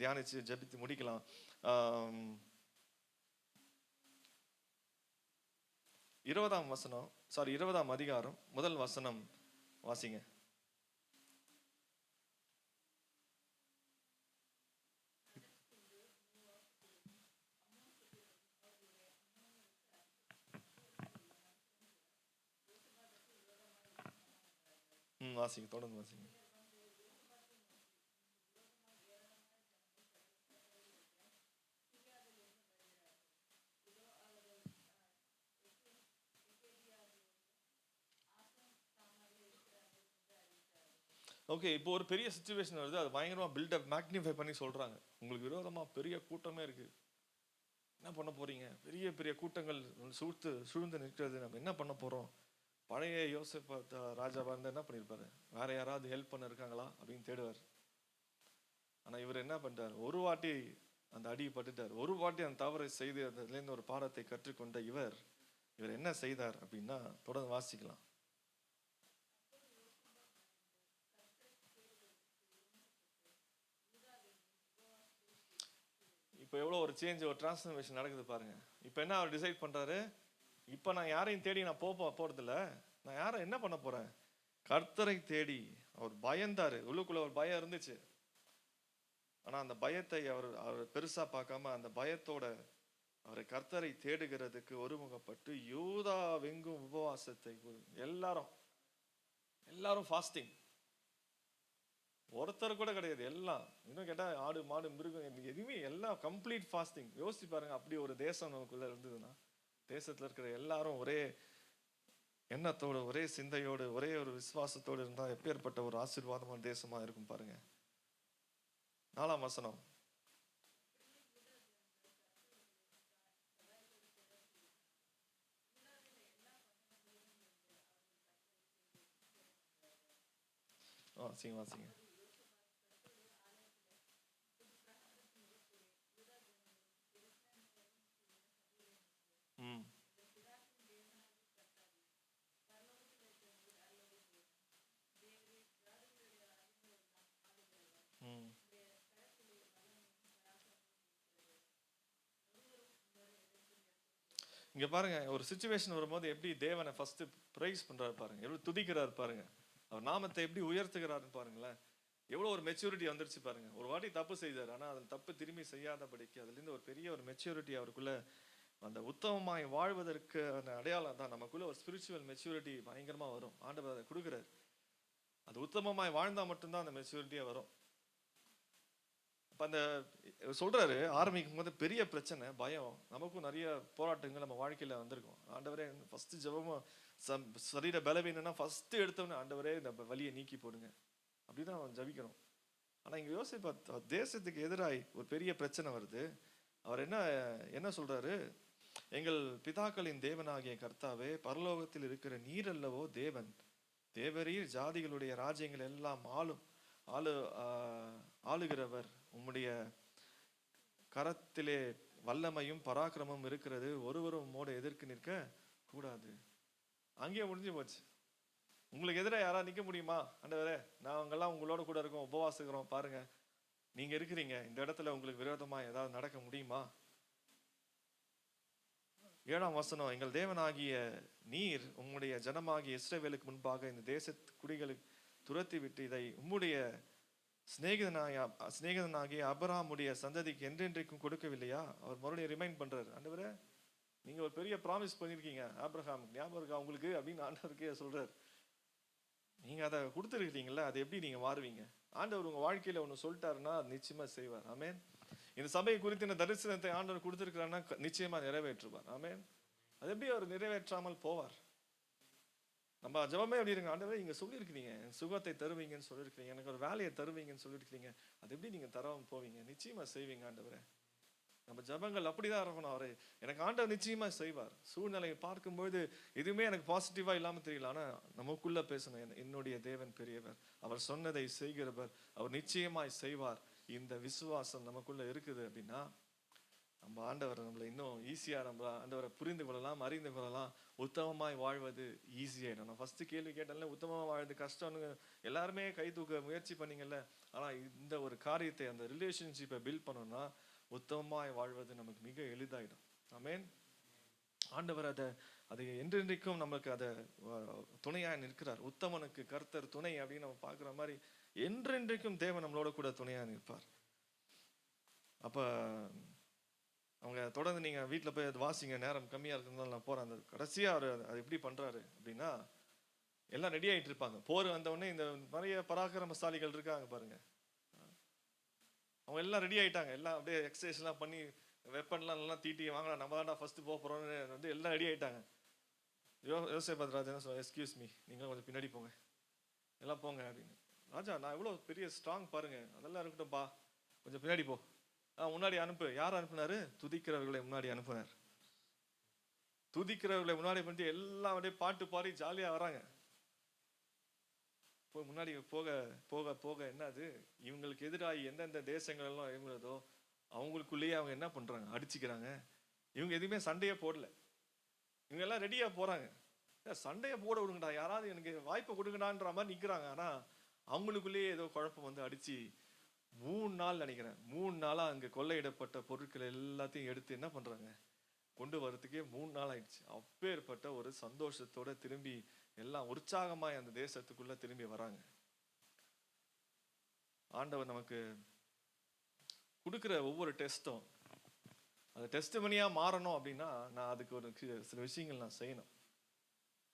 தியானிச்சு ஜபித்து முடிக்கலாம். 20ஆம் அதிகாரம் முதல் வசனம் வாசிங்க. வாசிங்க, தொடர்ந்து வாசிங்க. ஓகே, இப்போ ஒரு பெரிய சிச்சுவேஷன் வருது, அது பயங்கரமா பில்டப் மேக்னிஃபை பண்ணி சொல்றாங்க. உங்களுக்கு விரோதமா பெரிய கூட்டமே இருக்கு, என்ன பண்ண போறீங்க? பெரிய பெரிய கூட்டங்கள் சூழ்ந்து நிற்கிறது, நம்ம என்ன பண்ண போறோம்? பழைய யோசேப் ராஜாவா இருந்தா என்ன பண்ணிருப்பாரு? வேற யாராவது ஹெல்ப் பண்ண இருக்காங்களா அப்படின்னு தேடுவார். ஆனா இவர் என்ன பண்றாரு, ஒரு வாட்டி அந்த அடி பட்டுட்டார், ஒரு வாட்டி அந்த தவறை செய்து அதுல இருந்து ஒரு பாடத்தை கற்றுக்கொண்ட இவர் என்ன செய்தார் அப்படின்னா, தொடர்ந்து வாசிக்கலாம். இப்போ எவ்வளோ ஒரு சேஞ்ச், ஒரு டிரான்ஸ்ஃபர்மேஷன் நடக்குது பாருங்க. இப்போ என்ன அவர் டிசைட் பண்றாரு, இப்போ நான் யாரையும் தேடி நான் போறதில்ல, நான் யாரை என்ன பண்ண போறேன்? கர்த்தரை தேடி. அவர் பயந்தாரு, உள்ளுக்குள்ள ஒரு பயம் இருந்துச்சு. ஆனா அந்த பயத்தை அவர் பெருசா பார்க்காம அந்த பயத்தோட அவரை கர்த்தரை தேடுகிறதுக்கு ஒருமுகப்பட்டு யூதா வெங்கும் உபவாசத்தை, எல்லாரும் ஃபாஸ்டிங், ஒருத்தர் கூட கிடையாது, எல்லாம் இன்னும் கேட்டா ஆடு மாடு மிருகம் எதுவுமே எல்லாம் கம்ப்ளீட் ஃபாஸ்டிங். யோசிச்சு பாருங்க, அப்படி ஒரு தேசம் நமக்குள்ள இருந்ததுன்னா, தேசத்துல இருக்கிற எல்லாரும் ஒரே எண்ணத்தோடு, ஒரே சிந்தையோடு, ஒரே ஒரு விசுவாசத்தோடு இருந்தா எப்பேற்பட்ட ஒரு ஆசீர்வாதமான தேசமா இருக்கும் பாருங்க. 4ஆம் வசனம். வாசிங்க வாசிங்க. ம் ம். இங்க பாருங்க, ஒரு சுச்சுவேஷன் வரும்போது எப்படி தேவனை ஃபர்ஸ்ட் பிரைஸ் பண்றாரு பாருங்க, எவ்வளவு துதிக்கிறாரு பாருங்க, அவர் நாமத்தை எப்படி உயர்த்துகிறாருன்னு பாருங்களேன். எவ்வளோ ஒரு மெச்சூரிட்டி வந்துருச்சு பாருங்க. ஒரு வாட்டி தப்பு செய்தார், ஆனால் அதில் தப்பு திரும்பி செய்யாதபடிக்கு அதுலேருந்து ஒரு பெரிய ஒரு மெச்சூரிட்டி அவருக்குள்ள, அந்த உத்தமமாய் வாழ்வதற்கு அந்த அடையாளம் தான் நமக்குள்ள ஒரு ஸ்பிரிச்சுவல் மெச்சூரிட்டி பயங்கரமாக வரும். ஆண்டவர் அதை கொடுக்குறாரு. அது உத்தமமாய் வாழ்ந்தால் மட்டும்தான் அந்த மெச்சூரிட்டியே வரும். அப்போ அந்த சொல்றாரு ஆரம்பிக்கும் போது பெரிய பிரச்சனை பயம், நமக்கும் நிறைய போராட்டங்கள் நம்ம வாழ்க்கையில் வந்திருக்கும். ஆண்டவரே ஃபர்ஸ்ட் ஜெபமும் சரீர பலவீனம்னா ஃபர்ஸ்ட் எடுத்தோன்னே ஆண்டவரே இந்த வலியை நீக்கி போடுங்க அப்படிதான் அவன் ஜபிக்கணும். ஆனால் இங்கே யோசிப்பா, தேசத்துக்கு எதிராய் ஒரு பெரிய பிரச்சனை வருது. அவர் என்ன என்ன சொல்றாரு, எங்கள் பிதாக்களின் தேவனாகிய கர்த்தாவே, பரலோகத்தில் இருக்கிற நீர் அல்லவோ தேவன், தேவரீர் ஜாதிகளுடைய ராஜ்யங்கள் எல்லாம் ஆளுகிறவர், உம்முடைய கரத்திலே வல்லமையும் பராக்கிரமும் இருக்கிறது, ஒருவரும் உம்மோடு எதிர்க்கு நிற்க கூடாது. அங்கேயே முடிஞ்சு போச்சு. உங்களுக்கு எதிராக யாராவது நிற்க முடியுமா? ஆண்டவரே நாங்கெல்லாம் உங்களோட கூட இருக்கோம், உபவாசிக்கிறோம், பாருங்க நீங்க இருக்கிறீங்க, இந்த இடத்துல உங்களுக்கு விரோதமா ஏதாவது நடக்க முடியுமா? 7ஆம் வசனம், எங்கள் தேவனாகிய நீர் உம்முடைய ஜனமாகிய இஸ்ரவேலுக்கு முன்பாக இந்த தேசத்து குடிகளுக்கு துரத்தி விட்டு இதை உம்முடைய சிநேகிதனாகிய அபிரகாமுடைய சந்ததிக்கு என்றென்றைக்கும் கொடுக்கவில்லையா? அவர் மறுபடியும் ரிமைண்ட் பண்றாரு, ஆண்டவரே நீங்க ஒரு பெரிய ப்ராமிஸ் பண்ணிருக்கீங்க ஆபிரகாம், ஞாபகம் இருக்கா உங்களுக்கு அப்படின்னு ஆண்டவருக்கே சொல்றாரு. நீங்க அதை கொடுத்துருக்கீங்களா, அதை எப்படி நீங்க மாறுவீங்க? ஆண்டவர் உங்க வாழ்க்கையில ஒன்று சொல்லிட்டாருன்னா நிச்சயமா செய்வார். ஆமேன். இந்த சபையை குறித்து இந்த தரிசனத்தை ஆண்டவர் கொடுத்திருக்கிறாருன்னா நிச்சயமா நிறைவேற்றுவார். ஆமேன். அது எப்படி அவர் நிறைவேற்றாமல் போவார்? நம்ம ஜெபமே எப்படி இருக்கு, ஆண்டவரே நீங்க சொல்லியிருக்கிறீங்க சுகத்தை தருவீங்கன்னு சொல்லியிருக்கிறீங்க, எனக்கு ஒரு வேலையை தருவீங்கன்னு சொல்லியிருக்கிறீங்க, அது எப்படி நீங்க தராமல் போவீங்க? நிச்சயமா செய்வீங்க ஆண்டவரே. நம்ம ஜபங்கள் அப்படிதான் இருக்கணும். அவரை எனக்கு ஆண்டவர் நிச்சயமா செய்வார். சூழ்நிலையை பார்க்கும்போது எதுவுமே எனக்கு பாசிட்டிவா இல்லாம தெரியல, ஆனா நமக்குள்ள பேசணும், என்னுடைய தேவன் பெரியவர், அவர் சொன்னதை செய்கிறவர், அவர் நிச்சயமாய் செய்வார். இந்த விசுவாசம் நமக்குள்ள இருக்குது அப்படின்னா நம்ம ஆண்டவர் நம்மளை இன்னும் ஈஸியா நம்ம ஆண்டவரை புரிந்து கொள்ளலாம், அறிந்து கொள்ளலாம், உத்தமமாய் வாழ்வது ஈஸியாயிடும். நான் ஃபர்ஸ்ட் கேள்வி கேட்டேன்ல, உத்தமமா வாழ்வது கஷ்டம்னு எல்லாருமே கை தூக்க முயற்சி பண்ணீங்கல்ல, ஆனா இந்த ஒரு காரியத்தை அந்த ரிலேஷன்ஷிப்பை பில்ட் பண்ணணும்னா உத்தமமாய் வாழ்வது நமக்கு மிக எளிதாயிடும். ஆமேன். ஆண்டவர் அதை என்றென்றைக்கும் நமக்கு அதை துணையாக நிற்கிறார். உத்தமனுக்கு கர்த்தர் துணை அப்படின்னு நம்ம பார்க்குற மாதிரி என்றென்றைக்கும் தேவன் நம்மளோட கூட துணையாக நிற்பார். அப்போ அவங்க தொடர்ந்து நீங்கள் வீட்டில் போய் அது வாசிங்க, நேரம் கம்மியாக இருக்கிறதுனால நான் போகிறேன். அந்த கடைசியாக அவர் அது எப்படி பண்ணுறாரு அப்படின்னா, எல்லாம் ரெடி ஆகிட்டு இருப்பாங்க. போர் வந்தவுடனே இந்த நிறைய பராக்கிரமசாலிகள் இருக்காங்க பாருங்க, அவங்க எல்லாம் ரெடி ஆகிட்டாங்க, எல்லாம் அப்படியே எக்ஸசைஸ்லாம் பண்ணி வெப்பன்லாம் நல்லா தீட்டி வாங்கலாம், நம்ம தான்டா ஃபர்ஸ்ட் போகிறோம்னு வந்து எல்லாம் ரெடி ஆகிட்டாங்க. யோசேப்பு ராஜா சொல்ல, எஸ்கியூஸ் மீ, நீங்கள் கொஞ்சம் பின்னாடி போங்க, எல்லாம் போங்க அப்படின்னு. ராஜா நான் எவ்வளோ பெரிய ஸ்ட்ராங் பாருங்க, அதெல்லாம் இருக்கட்டும்ப்பா, கொஞ்சம் பின்னாடி போ. முன்னாடி அனுப்பு. யார் அனுப்புனாரு? துதிக்கிறவர்களை முன்னாடி அனுப்புனார். துதிக்கிறவர்களை முன்னாடி பண்ணிட்டு எல்லாம் அப்படியே பாட்டு பாடி ஜாலியாக வராங்க. முன்னாடி போக போக போக என்னது, இவங்களுக்கு எதிராகி எந்தெந்த தேசங்கள் எல்லாம் இவங்களதோ அவங்களுக்குள்ளேயே அவங்க என்ன பண்றாங்க, அடிச்சுக்கிறாங்க. இவங்க எதுவுமே சண்டையே போடல, இவங்க எல்லாம் ரெடியா போறாங்க. சண்டையை போட விடுங்கடா, யாராவது எனக்கு வாய்ப்பை கொடுங்கடான்ற மாதிரி நிக்கிறாங்க. ஆனா அவங்களுக்குள்ளேயே ஏதோ குழப்பம் வந்து அடிச்சு 3 நாள் நினைக்கிறேன், 3 நாளா அங்க கொள்ளையிடப்பட்ட பொருட்கள் எல்லாத்தையும் எடுத்து என்ன பண்றாங்க, கொண்டு வரதுக்கே 3 நாள் ஆயிடுச்சு. அப்பேற்பட்ட ஒரு சந்தோஷத்தோட திரும்பி எல்லாம் உற்சாகமாய் அந்த தேசத்துக்குள்ள திரும்பி வராங்க. ஆண்டவர் நமக்கு கொடுக்குற ஒவ்வொரு டெஸ்ட்டும் அந்த டெஸ்ட் மணியா மாறணும் அப்படின்னா நான் அதுக்கு ஒரு சில விஷயங்கள் நான் செய்யணும்.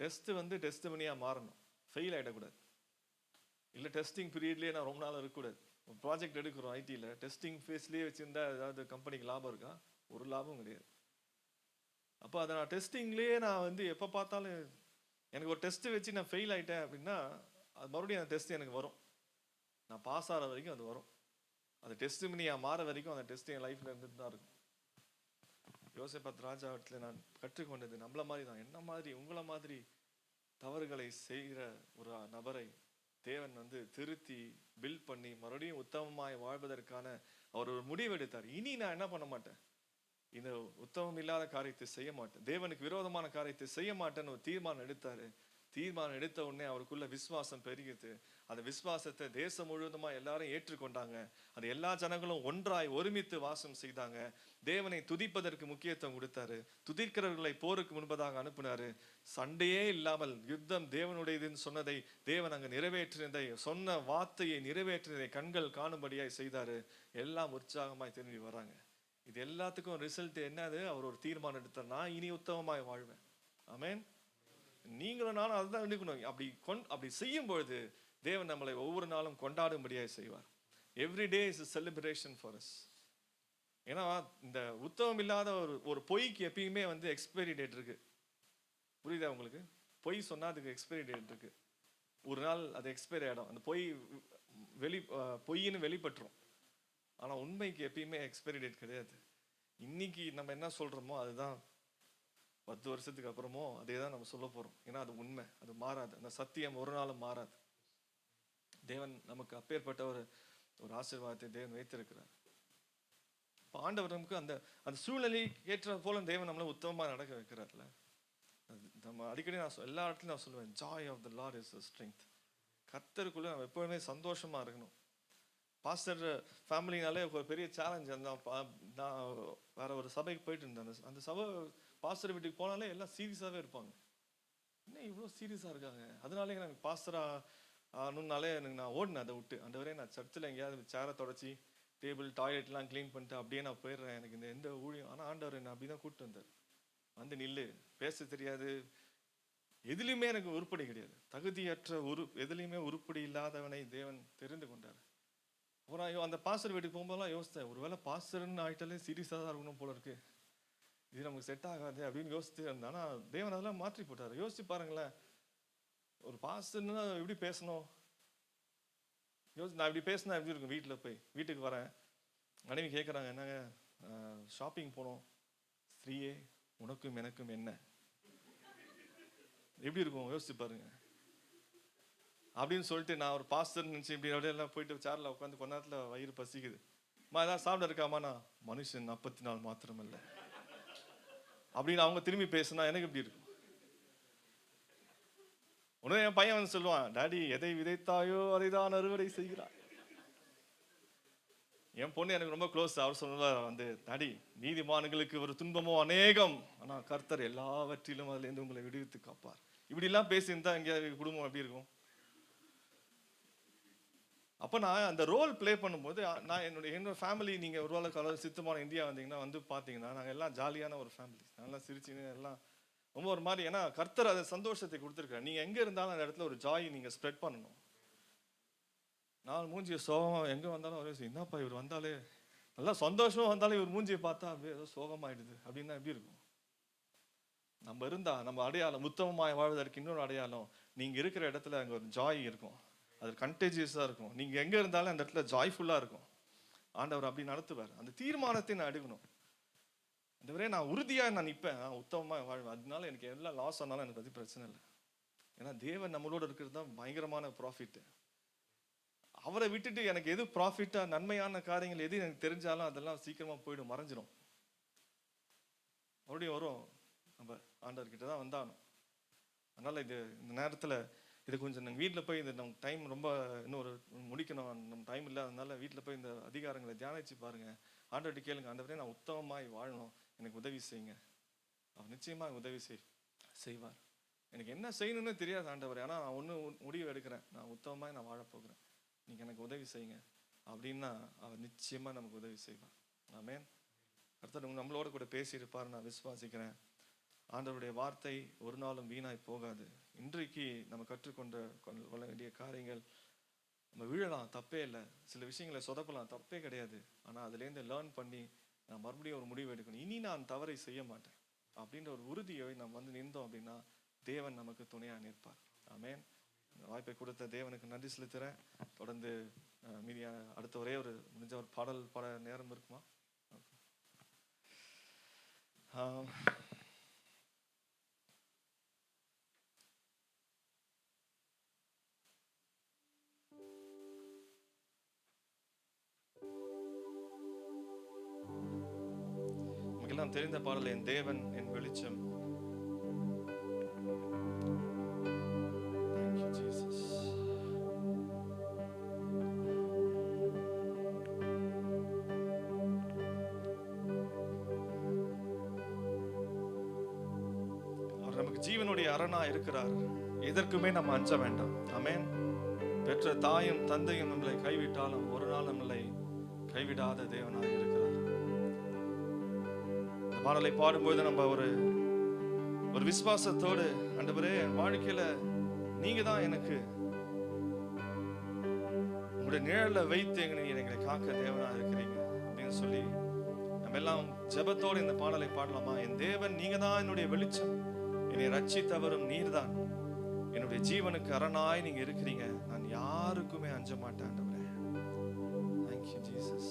டெஸ்ட் வந்து டெஸ்ட் மணியா மாறணும், ஃபெயில் ஆகிடக்கூடாது. இல்லை டெஸ்டிங் பீரியட்லேயே நான் ரொம்ப நாள் இருக்கக்கூடாது. ப்ராஜெக்ட் எடுக்கிறோம் ஐடியில், டெஸ்டிங் ஃபேஸ்லேயே வச்சுருந்தா ஏதாவது கம்பெனிக்கு லாபம் இருக்கா? ஒரு லாபம் கிடையாது. அப்போ அதை நான் டெஸ்டிங்லேயே நான் வந்து எப்போ பார்த்தாலும் எனக்கு ஒரு டெஸ்ட்டு வச்சு நான் ஃபெயில் ஆகிட்டேன் அப்படின்னா அது மறுபடியும் அந்த டெஸ்ட் எனக்கு வரும். நான் பாஸ் ஆகிற வரைக்கும் அது வரும். அந்த டெஸ்ட் மணியாக மாற வரைக்கும் அந்த டெஸ்ட் என் லைஃப்பில் இருந்துட்டு தான் இருக்கும். யோசேப்பு ராஜாவத்தில் நான் கற்றுக்கொண்டது நம்மள மாதிரி தான், என்ன மாதிரி உங்களை மாதிரி தவறுகளை செய்கிற ஒரு நபரை தேவன் வந்து திருத்தி பில்ட் பண்ணி மறுபடியும் உத்தமமாய் வாழ்வதற்கான அவர் ஒரு முடிவு எடுத்தார். இனி நான் என்ன பண்ண மாட்டேன், இந்த உத்தமம் இல்லாத காரியத்தை செய்ய மாட்டேன், தேவனுக்கு விரோதமான காரியத்தை செய்ய மாட்டேன்னு ஒரு தீர்மானம் எடுத்தாரு. தீர்மானம் எடுத்த உடனே அவருக்குள்ள விசுவாசம் பெருகிது. அந்த விசுவாசத்தை தேசம் முழுவதுமா எல்லாரும் ஏற்றுக்கொண்டாங்க. அது எல்லா ஜனங்களும் ஒன்றாய் ஒருமித்து வாசம் செய்தாங்க. தேவனை துதிப்பதற்கு முக்கியத்துவம் கொடுத்தாரு. துதிக்கிறவர்களை போருக்கு முன்பதாக அனுப்பினாரு. சண்டையே இல்லாமல் யுத்தம் தேவனுடையதுன்னு சொன்னதை தேவன் அங்க நிறைவேற்றினதை, சொன்ன வார்த்தையை நிறைவேற்றினதை கண்கள் காணும்படியாய் செய்தாரு. எல்லாம் உற்சாகமாய் திரும்பி வராங்க. இது எல்லாத்துக்கும் ரிசல்ட் என்னது? அவர் ஒரு தீர்மானம் எடுத்தார், நான் இனி உத்தமமாய் வாழ்வேன். ஆமென். நீங்களும் நானும் அதுதான் நினைக்கணும். அப்படி செய்யும் பொழுது தேவன் நம்மளை ஒவ்வொரு நாளும் கொண்டாடும்படியாய் செய்வார். Every day is a celebration for us. ஏன்னா இந்த உத்தமம் இல்லாத ஒரு பொய்க்கு எப்பயுமே வந்து எக்ஸ்பைரி டேட் இருக்கு. புரியுதா உங்களுக்கு? பொய் சொன்னா அதுக்கு எக்ஸ்பைரி டேட் இருக்கு. ஒரு நாள் அது எக்ஸ்பைரி ஆகிடும். அந்த பொய்ன்னு வெளிப்பட்டுரும். ஆனா உண்மைக்கு எப்பயுமே எக்ஸ்பைரி டேட் கிடையாது. இன்னைக்கு நம்ம என்ன சொல்றோமோ அதுதான் 10 வருஷத்துக்கு அப்புறமோ அதே தான் நம்ம சொல்ல போறோம். ஏன்னா அது உண்மை, அது மாறாது. அந்த சத்தியம் ஒரு நாளும் மாறாது. தேவன் நமக்கு அப்பேற்பட்ட ஒரு ஆசீர்வாதத்தை தேவன் வைத்திருக்கிறார். ஆண்டவர் நமக்கு அந்த சூழ்நிலை ஏற்ற போல தேவன் நம்மளை உத்தமமா நடக்க வைக்கிறார்ல. நம்ம அடிக்கடி எல்லா இடத்துலையும் நான் சொல்லுவேன், joy of the Lord is strength. கர்த்தருக்குள்ள நம்ம எப்பவுமே சந்தோஷமா இருக்கணும். பாஸ்டர் ஃபேமிலினாலே ஒரு பெரிய சேலஞ்ச். நான் வேற ஒரு சபைக்கு போயிட்டு இருந்தேன். அந்த சபை பாஸ்டர் வீட்டுக்கு போனாலே எல்லாம் சீரியஸாகவே இருப்பாங்க. என்ன இவ்வளோ சீரியஸாக இருக்காங்க? அதனாலே எனக்கு பாஸ்டர் ஆகணுன்னாலே எனக்கு நான் ஓடினேன் அதை விட்டு. அந்த வரையும் நான் சர்ச்சில் எங்கேயாவது சேரை தொடச்சி டேபிள் டாய்லெட்லாம் க்ளீன் பண்ணிட்டு அப்படியே நான் போயிடுறேன். எனக்கு இந்த எந்த ஊழியம். ஆனால் ஆண்டவர் என்னை அப்படி தான் கூப்பிட்டு வந்தார். வந்து நில்லு, பேச தெரியாது, எதுலையுமே எனக்கு உருப்படி கிடையாது, தகுதியற்ற எதுலையுமே உருப்படி இல்லாதவனை தேவன் தெரிந்து கொண்டார். அப்புறம் அந்த பாஸ்டர் வீட்டுக்கு போகும்போதெல்லாம் யோசித்தேன், ஒருவேளை பாஸ்டர்ன்னு ஆகிட்டாலே சீரியஸாக தான் இருக்கணும் போல இருக்கு, இது நமக்கு செட் ஆகாது அப்படின்னு யோசித்து இருந்தேன். ஆனால் தேவன் அதெல்லாம் மாற்றி போட்டார். யோசிச்சு பாருங்களேன், ஒரு பாஸ்டர்னா எப்படி பேசணும்? நான் இப்படி பேசினா எப்படி இருக்கும்? வீட்டுக்கு வரேன், மனைவி கேட்குறாங்க, என்னங்க ஷாப்பிங் போனோம், ஸ்ரீயே உனக்கும் எனக்கும் என்ன, எப்படி இருக்கும்? யோசிச்சு பாருங்க. அப்படின்னு சொல்லிட்டு நான் ஒரு பாஸ்டர் நினச்சி இப்படி அப்படியே எல்லாம் போயிட்டு சேர்ல உட்காந்து கொஞ்ச நேரத்தில் வயிறு பசிக்குது, ஏதாவது சாப்பிட இருக்காமா? நான் மனுஷன் 44 மாத்திரம் இல்லை அப்படின்னு அவங்க திரும்பி பேசுனா எனக்கு எப்படி இருக்கும்? உடனே என் பையன் வந்து சொல்லுவான், டாடி எதை விதைத்தாயோ அதை தான் அறுவடை செய்கிறான். என் பொண்ணு எனக்கு ரொம்ப க்ளோஸ். அவர் சொல்லுவார் வந்து, டாடி நீதிமான்களுக்கு ஒரு துன்பமோ அநேகம், ஆனால் கர்த்தர் எல்லாவற்றிலும் அதுலேருந்து உங்களை விடுவித்து காப்பார். இப்படிலாம் பேசியிருந்தா எங்கேயாவது குடும்பம் எப்படி இருக்கும்? அப்போ நான் அந்த ரோல் பிளே பண்ணும்போது நான் என்னோட ஃபேமிலி, நீங்கள் ஒரு வேளை சித்தமான இந்தியா வந்தீங்கன்னா வந்து பார்த்தீங்கன்னா நாங்கள் எல்லாம் ஜாலியான ஒரு ஃபேமிலி, நல்லா சிரிச்சுன்னு எல்லாம் ரொம்ப ஒரு மாதிரி. ஏன்னா கர்த்தர் அதை சந்தோஷத்தை கொடுத்துருக்காரு. நீங்கள் எங்கே இருந்தாலும் அந்த இடத்துல ஒரு ஜாய் நீங்கள் ஸ்ப்ரெட் பண்ணணும். நான் மூஞ்சியை சோகம் எங்கே வந்தாலும் ஒரே என்னப்பா இவர் வந்தாலே நல்லா சந்தோஷமாக வந்தாலும் இவர் மூஞ்சியை பார்த்தா அப்படியே ஏதோ சோகமாயிடுது அப்படின்னா எப்படி இருக்கும்? நம்ம இருந்தா நம்ம அடையாளம், உத்தமமாய் வாழ்வதற்கு இன்னொரு அடையாளம், நீங்கள் இருக்கிற இடத்துல அங்கே ஒரு ஜாய் இருக்கும், அது கண்டேஜியஸாக இருக்கும். நீங்கள் எங்கே இருந்தாலும் அந்த இடத்துல ஜாய்ஃபுல்லாக இருக்கும். ஆண்டவர் அப்படி நடத்துவார். அந்த தீர்மானத்தை நான் எடுக்கணும். இந்த வரையும் நான் உறுதியாக நான் நிற்பேன், நான் உத்தமமாக வாழ்வேன். அதனால எனக்கு எல்லாம் லாஸ் ஆனாலும் எனக்கு அது பிரச்சனை இல்லை. ஏன்னா தேவன் நம்மளோட இருக்கிறது தான் பயங்கரமான ப்ராஃபிட்டு. அவரை விட்டுட்டு எனக்கு எது ப்ராஃபிட்டாக நன்மையான காரியங்கள் எது எனக்கு தெரிஞ்சாலும் அதெல்லாம் சீக்கிரமாக போயிடும், மறைஞ்சிடும். மறுபடியும் வரும், நம்ம ஆண்டவர்கிட்ட தான் வந்தாகணும். அதனால் இந்த நேரத்தில் இது கொஞ்சம் நாங்கள் வீட்டில் போய் இந்த நம்ம டைம் ரொம்ப இன்னொரு முடிக்கணும், நம்ம டைம் இல்லாததுனால வீட்டில் போய் இந்த அதிகாரங்களை தியானிச்சு பாருங்கள். ஆண்டவர்கிட்ட கேளுங்க, ஆண்டவரே நான் உத்தமமாய் வாழணும், எனக்கு உதவி செய்யுங்க. அவர் நிச்சயமாக உதவி செய்வார். எனக்கு என்ன செய்யணும்னு தெரியாது ஆண்டவர், ஆனால் நான் ஒன்று முடிவு எடுக்கிறேன், நான் உத்தமமாய் நான் வாழப்போகிறேன், நீங்கள் எனக்கு உதவி செய்யுங்க அப்படின்னா அவர் நிச்சயமாக நமக்கு உதவி செய்வார். ஆமென். கர்த்தர் நம்மளோட கூட பேசியிருப்பார் நான் விசுவாசிக்கிறேன். ஆண்டவருடைய வார்த்தை ஒரு நாளும் வீணாய் போகாது. இன்றைக்கு நம்ம கொள்ள வேண்டிய காரியங்கள், நம்ம விழலாம் தப்பே இல்லை, சில விஷயங்களை சொதப்பலாம் தப்பே கிடையாது. ஆனால் அதுலேருந்து லேர்ன் பண்ணி நான் மறுபடியும் ஒரு முடிவு எடுக்கணும், இனி நான் தவறை செய்ய மாட்டேன் அப்படின்ற ஒரு உறுதியை நம்ம வந்து நின்றோம் அப்படின்னா தேவன் நமக்கு துணையாக நிற்பார். ஆமென். வாய்ப்பை கொடுத்த தேவனுக்கு நன்றி செலுத்துகிறேன். தொடர்ந்து மீதியான அடுத்த ஒரே ஒரு முடிஞ்ச ஒரு பாடல் பாட நேரம் இருக்குமா? நாம் தெரிந்த பாடல், என் தேவன் என் வெளிச்சம். Thank you, Jesus. அவர் நமக்கு ஜீவனுடைய அரணா இருக்கிறார். எதற்குமே நம்ம அஞ்ச வேண்டாம். ஆமென். பெற்ற தாயும் தந்தையும் நம்மளை கைவிட்டாலும் ஒரு நாள் நம்மளை கைவிடாத தேவனாக இருக்கிறார். இந்த பாடலை பாடும்போது நம்ம ஒரு விசுவாசத்தோடு, ஆண்டவரே என் வாழ்க்கையில நீங்க தான் எனக்கு உங்களுடைய நிழல்ல வைத்து எங்களை காக்க தேவனாக இருக்கிறீங்க அப்படின்னு சொல்லி நம்ம எல்லாம் ஜெபத்தோடு இந்த பாடலை பாடலாமா? என் தேவன் நீங்க தான் என்னுடைய வெளிச்சம், என்னை ரட்சித்தவரும் நீர்தான், என்னுடைய ஜீவனுக்கு அரணாய் நீங்க இருக்கிறீங்க, நான் யாருக்குமே அஞ்ச மாட்டேன் ஆண்டவரே. Thank you, Jesus.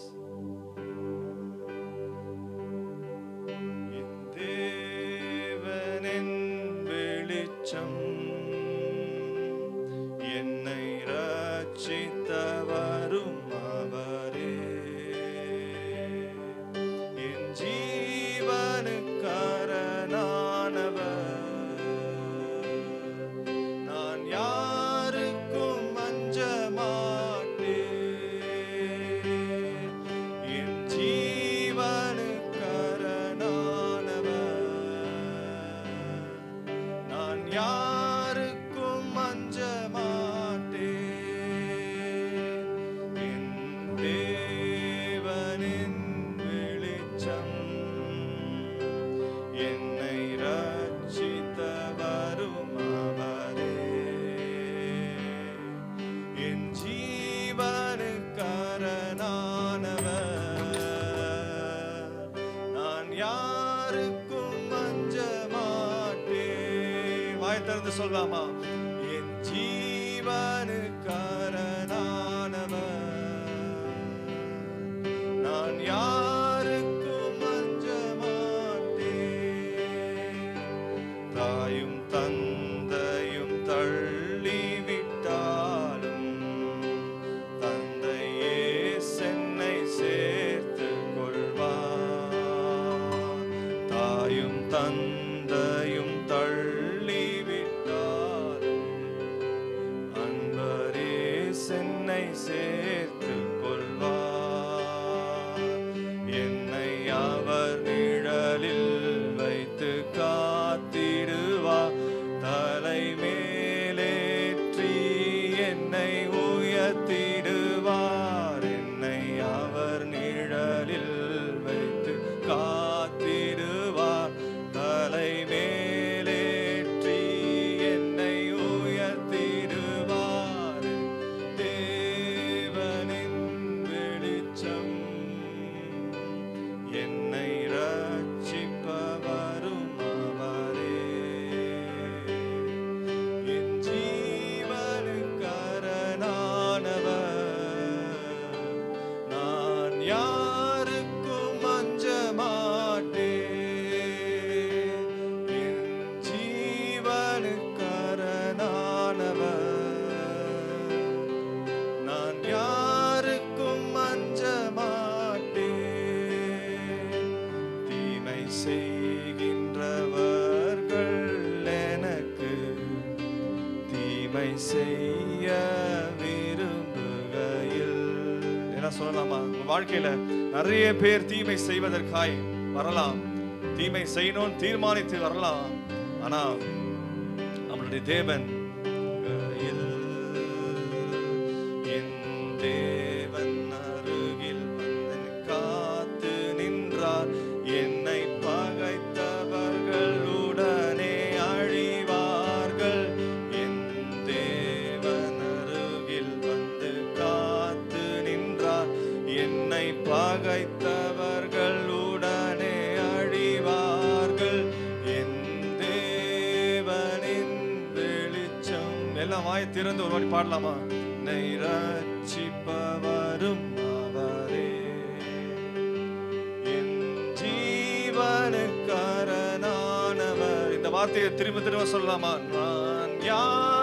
என் தேவன் என் வெளிச்சம், என்னை ரட்சித்தவரும் அவரே, என் ஜீவனுக்கு அரணானவர், நான் யாருக்கும் அஞ்ச மாட்டேன், என் ஜீவனுக்கு அரணானவர், நான் யாருக்கும் அஞ்ச மாட்டேன், என் தேவனின் வெளிச்சம், என்னை ரட்சித்தவரும் அவரே, என் ஜீவனுக்கு அரணானவர், நான் யாருக்கும் அஞ்ச மாட்டேன். வாய் திறந்து சொல்லலாமா? என் ஜீவனுக்கு அரணானவர், நான் யாருக்கும் அஞ்ச மாட்டேன். தாயும் தந்தையும் தள்ளிவிட்டாலும் தந்தையே சென்னை சேர்த்து கொள்வார். தாயும் தந்தையும் தள்ளிவிட்டாலும் அன்பரே சென்னை சேர்த்து கொள்வார். என்னை அவர் நிழலில் வைத்து காத்திடுவார், தலை மேலேற்றி என்னை உயர்த்திடுவார். என்னை அவர் நிழலில் வைத்து காத்திடுவார், தலை மேலேற்றி என்னை உயர்த்திடுவார். தேவனின் வெளிச்சம், என்னை ரட்சிப்பவரும் அவரே, என் ஜீவனுக்கு அரணானவர், நான் யாருக்கும் அஞ்ச மாட்டேன், என் ஜீவனுக்கு அரணானவர், நான் யாருக்கும் அஞ்ச மாட்டேன். தீமை செய்கின்றவர்கள் எனக்கு தீமை செய்ய விரும்புகையில், என்ன சொல்லலாமா? உங்க வாழ்க்கையில நிறைய பேர் தீமை செய்வதற்காய் வரலாம், தீமை செய்யணும்னு தீர்மானித்து வரலாம். ஆனா நம்மளுடைய தேவன் என் தேவன் அருகில் வந்து காத்து நின்றார். என்னை பகைத்தவர்கள் உடனே அழிவார்கள். என் தேவன் அருகில் வந்து காத்து நின்றார். என்னை பகைத்தவர்கள் உடனே அழிவார்கள். என் தேவனின் வெளிச்சம். எல்லாம் வாய் திறந்து ஒரு வாட்டி பாடலாமா? என்னை ரட்சிப்பவரும் அவரே, என் ஜீவனுக்கு அரணானவர். இந்த வார்த்தையை திரும்ப திரும்ப சொல்லலாமா? நான் யார்